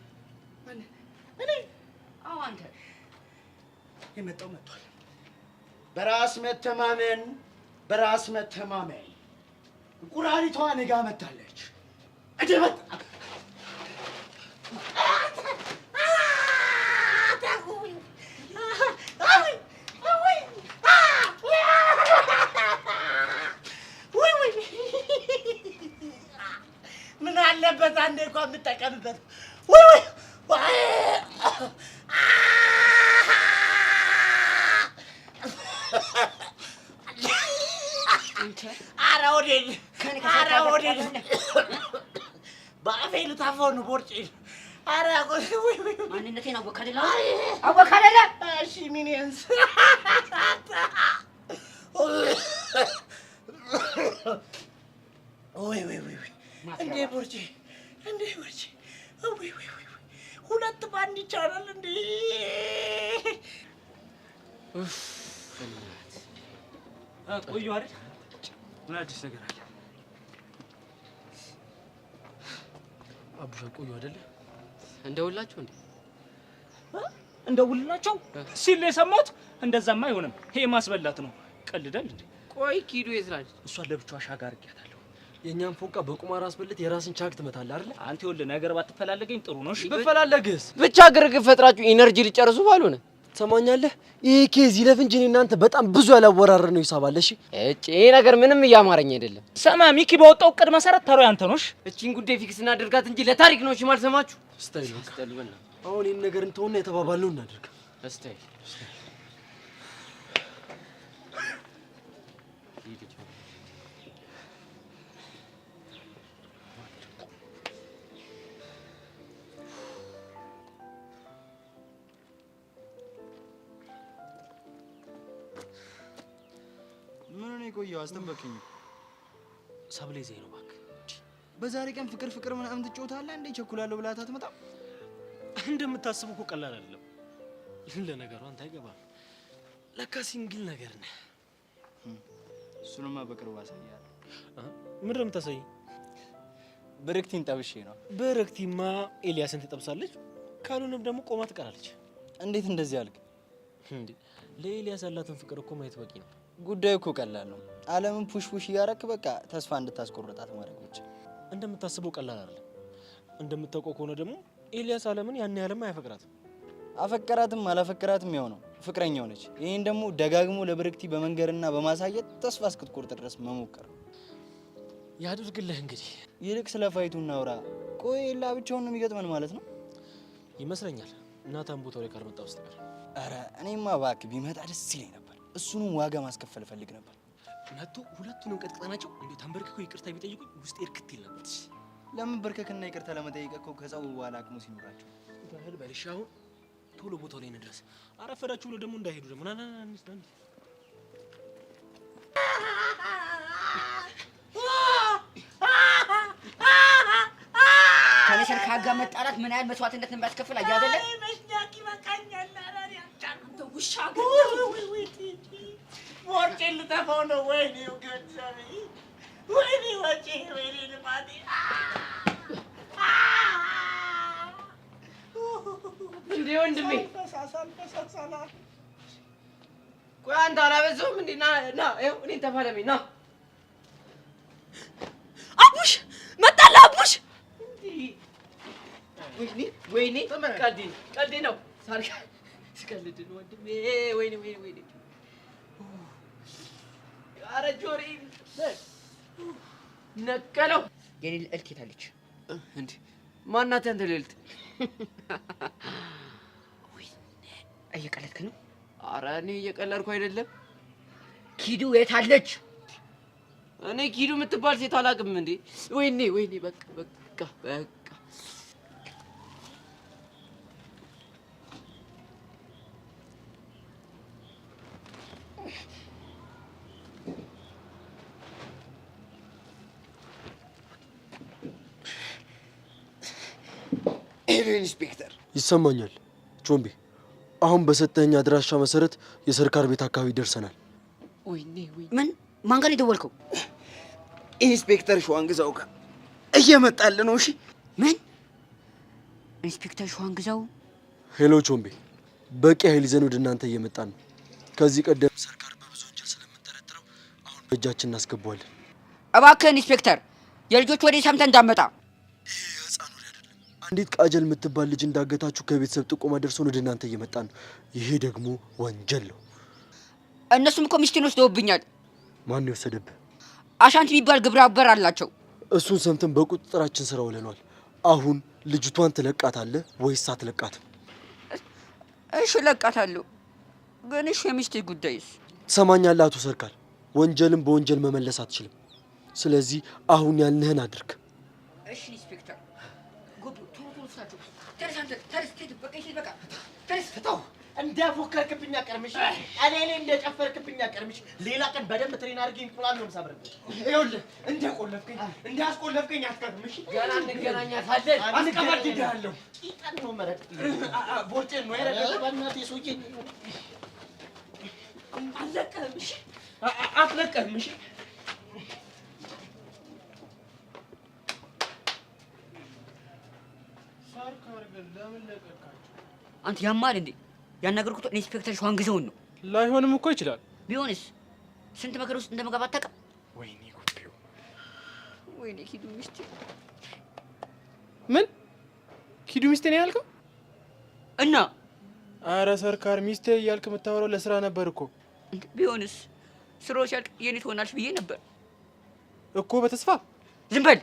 እኔ? አዎ አንተ። የመጣው መጥቷል። በራስ መተማመን እንቁራሪቷ እኔ ጋ መታለች። እደበት ምን አለበት አንዴ እንኳን የምጠቀምበት። ኧረ ወዴት በአፌ ልታፈው ነው ቦርጬን። ኧረ ማንነቴን አወቅ አይደለ? እሺ ሚኒየንስ ወይ እንዴ ቦርጬ ወይ ሁለት ባንድ ይቻላል እንዴ? ቆዩ አይደል? ምን አዲስ ነገር አለ? አቡሻ ቆዩ አይደል? እንደውላችሁ እንዴ? እንደውልላቸው ሲል የሰማሁት። እንደዛማ አይሆንም። ይሄ ማስበላት ነው። ቀልዳል እንዴ? ቆይ ኪዱ የት ናት? እሷ ለብቻዋ ሻጋ አድርጊያታለሁ። የኛን ፎቃ በቁማር አስበልጥ የራስን ቻክ ትመታለህ አይደል? አንተ ይኸውልህ ነገር ባትፈላለገኝ ጥሩ ነው። እሺ ብትፈላለግስ ብቻ ግርግር ፈጥራችሁ ኢነርጂ ሊጨርሱ ባልሆነ ትሰማኛለህ? ይሄ ኬዝ ይለፍ እንጂ እናንተ በጣም ብዙ ያላወራረር ነው ይሳባል። እሺ ይሄ ነገር ምንም እያማረኝ አይደለም። ሰማ ሚኪ በወጣው እቅድ መሰረት ተሮ ያንተ ነው። እቺን ጉዳይ ፊክስ እናድርጋት እንጂ ለታሪክ ነው። እሺ ማልሰማችሁ ስታይል በቃ አሁን ይሄን ነገር እንተውና የተባባልነው እናድርግ። ስታይል ምን ነው የቆየው? አስጠበቅኝ። ሰብሌ ዘይነው እባክህ። በዛሬ ቀን ፍቅር ምናምን ትጫወታለህ እንዴ? ቸኩላለሁ ብላት አትመጣም? እንደምታስበው እኮ ቀላል አይደለም። ለነገሩ አንተ አይገባም። ለካ ሲንግል ነገር ነህ። እሱንማ በቅርቡ አሳያለሁ። ምንድን ነው የምታሳየኝ? ብርክቲን ጠብሼ ነው። ብርክቲማ ኤልያስን ትጠብሳለች፣ ካልሆነም ደግሞ ቆማ ትቀራለች። እንዴት እንደዚህ አልክ እንዴ? ለኤልያስ ያላትን ፍቅር እኮ ማየት በቂ ነው። ጉዳዩ እኮ ቀላል ነው። ዓለምን ፑሽ እያረክ በቃ ተስፋ እንድታስቆርጣት ማድረግ ብቻ። እንደምታስበው ቀላል አይደለም። እንደምታውቀው ከሆነ ደግሞ ኤልያስ ዓለምን ያን ያህልም አያፈቅራትም። አፈቀራትም አላፈቀራትም ያው ነው፣ ፍቅረኛው ነች። ይሄን ደግሞ ደጋግሞ ለብርክቲ በመንገርና በማሳየት ተስፋ እስክትቆርጥ ድረስ መሞከር ያድርግልህ። እንግዲህ ይልቅ ስለ ፋይቱ እናውራ። ቆይ ኤላ ብቻውን ነው የሚገጥመን ማለት ነው ይመስለኛል። እናታን ቦታው ላይ ካልመጣ በስተቀር። ኧረ እኔማ እባክህ ቢመጣ ደስ ይለኝ ነበር። እሱንም ዋጋ ማስከፈል ፈልግ ነበር። መጥቶ ሁለቱንም ቀጥቅጠናቸው እንዴ ተንበርክከው ይቅርታ ቢጠይቁኝ ውስጤ እርክት ይል ነበር። ለምን በርከክና ይቅርታ ለመጠየቅ እኮ ከጸቡ በኋላ አቅሙ ሲኖራቸው ባህል በልሽ። አሁን ቶሎ ቦታው ላይ እንድረስ። አረፈዳችሁ ብሎ ደግሞ እንዳይሄዱ ደግሞ ና ከነሰር ካጋ መጣላት ምን ያህል መስዋዕትነት እንደሚያስከፍል አየህ አይደለ? መሽኛቂ በቃኛል። አራሪ አንተ ውሻ ቦርጬ ልጠፋው ነው። ወይኔ ገንዘቤ፣ ወይኔ ወጪ፣ ወይኔ ልማቴ። እንዴ ወንድሜ ቆይ አንተ አላበዛውም እንዴ? ና ይኸው እኔን ተፋለመኝ ና። አቡሽ መጣልህ አቡሽ። ወይኔ ቀልዴ ነው ሳልካ ስቀልድ ነው ወንድሜ። ወይኔ ኧረ ጆሪ ነቀለው። የኔ ልዕልት የት አለች እንዴ? ማናት ያንተ ልዕልት? እየቀለድክ ነው? ኧረ እኔ እየቀለድኩ አይደለም። ኪዱ የት አለች? እኔ ኪዱ የምትባል ሴት አላውቅም እንዴ? ወይኔ በቃ ኢንስፔክተር ይሰማኛል። ቾምቤ አሁን በሰጠኝ አድራሻ መሰረት የሰርካር ቤት አካባቢ ደርሰናል። ወይኔ ምን ማን ጋር የደወልከው? ኢንስፔክተር ሸዋንግዛው ጋር እየመጣልህ ነው። እሺ ምን ኢንስፔክተር ሸዋንግዛው? ሄሎ ቾምቤ፣ በቂ ኃይል ይዘን ወደ እናንተ እየመጣን ነው። ከዚህ ቀደም ሰርካር በብዙ ወንጀል ስለምንጠረጥረው አሁን በእጃችን እናስገባዋለን። እባክህ ኢንስፔክተር የልጆች ወደ ሰምተህ እንዳመጣ። አንዲት ቃጀል የምትባል ልጅ እንዳገታችሁ ከቤተሰብ ጥቆማ ደርሶን ወደ እናንተ እየመጣን ነው። ይሄ ደግሞ ወንጀል ነው። እነሱም እኮ ሚስቴን ወስደውብኛል። ማን የወሰደብህ? አሻንት የሚባል ግብረ አበር አላቸው። እሱን ሰምተን በቁጥጥራችን ስራ ውለናል። አሁን ልጅቷን ትለቃታለህ ወይስ አትለቃትም? እሺ እለቃታለሁ፣ ግን እሺ የሚስቴ ጉዳይስ? ትሰማኛለህ አቶ ሰርካር፣ ወንጀልን በወንጀል መመለስ አትችልም። ስለዚህ አሁን ያልንህን አድርግ። እሺ ኢንስፔክተር ተነስ። እንዳፎከርክብኝ አቀርምሽ፣ እኔ እንደጨፈርክብኝ አቀርምሽ። ሌላ ቀን በደንብ ትሬን አድርጌ እንቁላል ነው የምሰብርብህ። ይኸውልህ እንዳስቆለፍከኝ አትቀርምሽ። ገና እንገናኛታለን። አስቀባድድሃለሁ። ቂጠን ነው መረጥ ቦርጭን ነው የረገጠ። በእናትህ ሰውዬ አትለቀህም። እሺ አትለቀህም። እሺ አንተ ያማል እንዴ? ያናገርኩት ኢንስፔክተር ሸዋንግዛውን ነው። ላይሆንም እኮ ይችላል። ቢሆንስ ስንት መከራ ውስጥ እንደመገባ አታውቅም። ወይኔ ጉዴው! ወይኔ ኪዱ ሚስቴ። ምን ኪዱ ሚስቴ ነው ያልከው? እና አረ ሰርካር ሚስቴ እያልክ የምታወራው ለስራ ነበር እኮ። ቢሆንስ ስራው ሲያልቅ የኔ ትሆናለች ብዬ ነበር እኮ በተስፋ። ዝም በል፣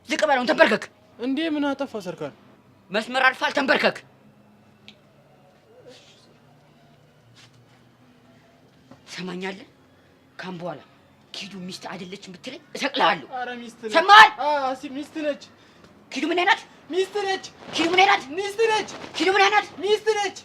ዝቅ በለው፣ ተንበርከክ። እንዴ ምን አጠፋ ሰርካር? መስመር አልፋል፣ ተንበርከክ። ሰማኛለህ? ካም በኋላ ኪዱ ሚስት አይደለችም ብትለኝ እሰቅልሃለሁ። አረ ሚስት ነች። ሰማል? ሚስት ነች። ኪዱ ምን አይነት ሚስት ነች? ኪዱ ምን አይነት ሚስት ነች? ኪዱ ምን አይነት ሚስት ነች?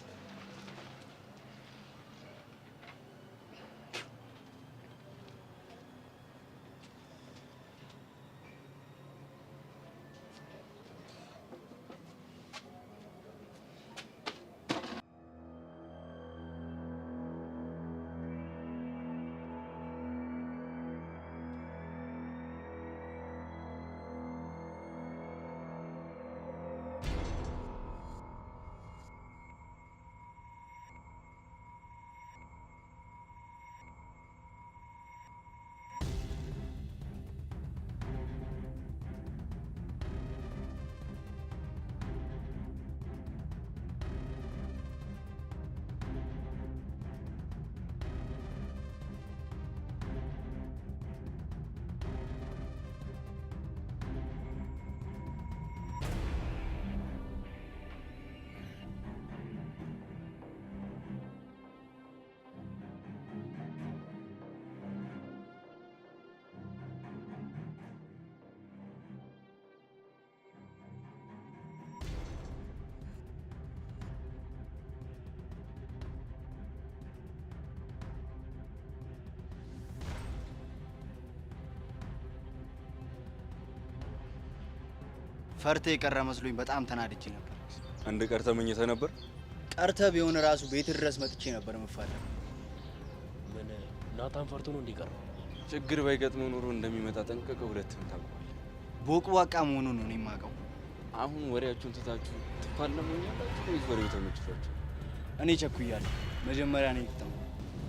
ፈርተ የቀረ መስሎኝ በጣም ተናድጄ ነበር። አንድ ቀርተ መኝተ ነበር። ቀርተ ቢሆን ራሱ ቤት ድረስ መጥቼ ነበር መፋለም። ምን ናታን ፈርቶ ነው እንዲቀር? ችግር ባይገጥመው ኑሮ እንደሚመጣ ጠንቀቀ ሁለትም ታውቃለህ። ቦቅቧቃ መሆኑን ነው እኔ የማውቀው። አሁን ወሬያችሁን ትታችሁ ትፋለሙኛላችሁ ወይስ ወሬው ተመችቷችሁ? እኔ ቸኩያለሁ። መጀመሪያ ነው ይጣው።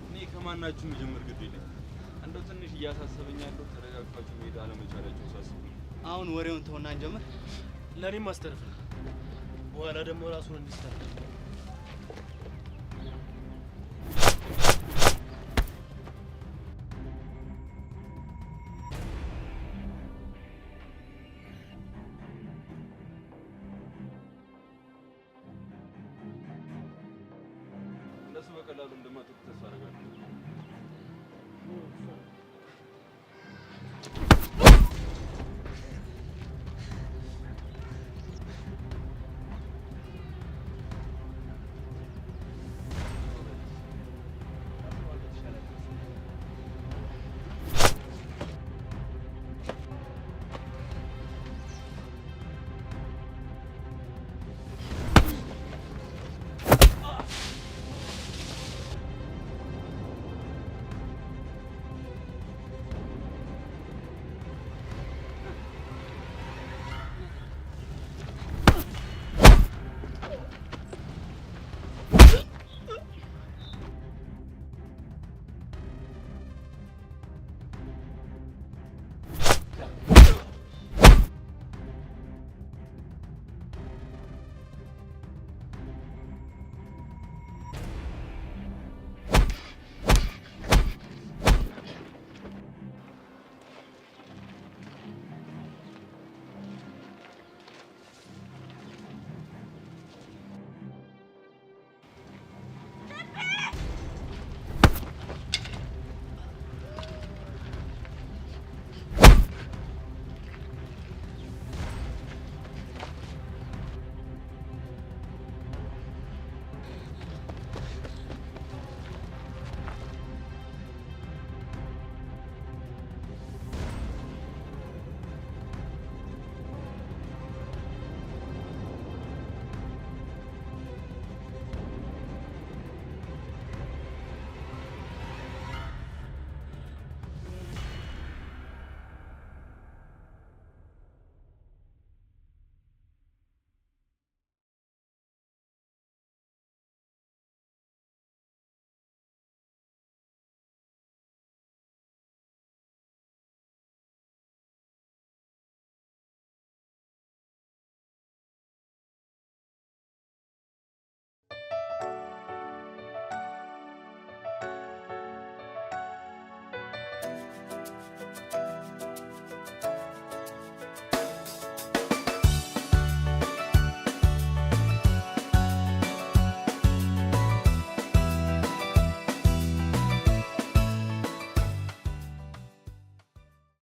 እኔ ከማናችሁ መጀመር ግድ የለም። እንደው ትንሽ እያሳሰበኝ ያለው ተረጋግታችሁ መሄድ አለመቻላችሁ ሳስብ። አሁን ወሬውን ተውና እንጀምር። ለኔም ማስተረፍ በኋላ ደግሞ ራሱን እንዲስተር እነሱ በቀላሉ እንደማትቆ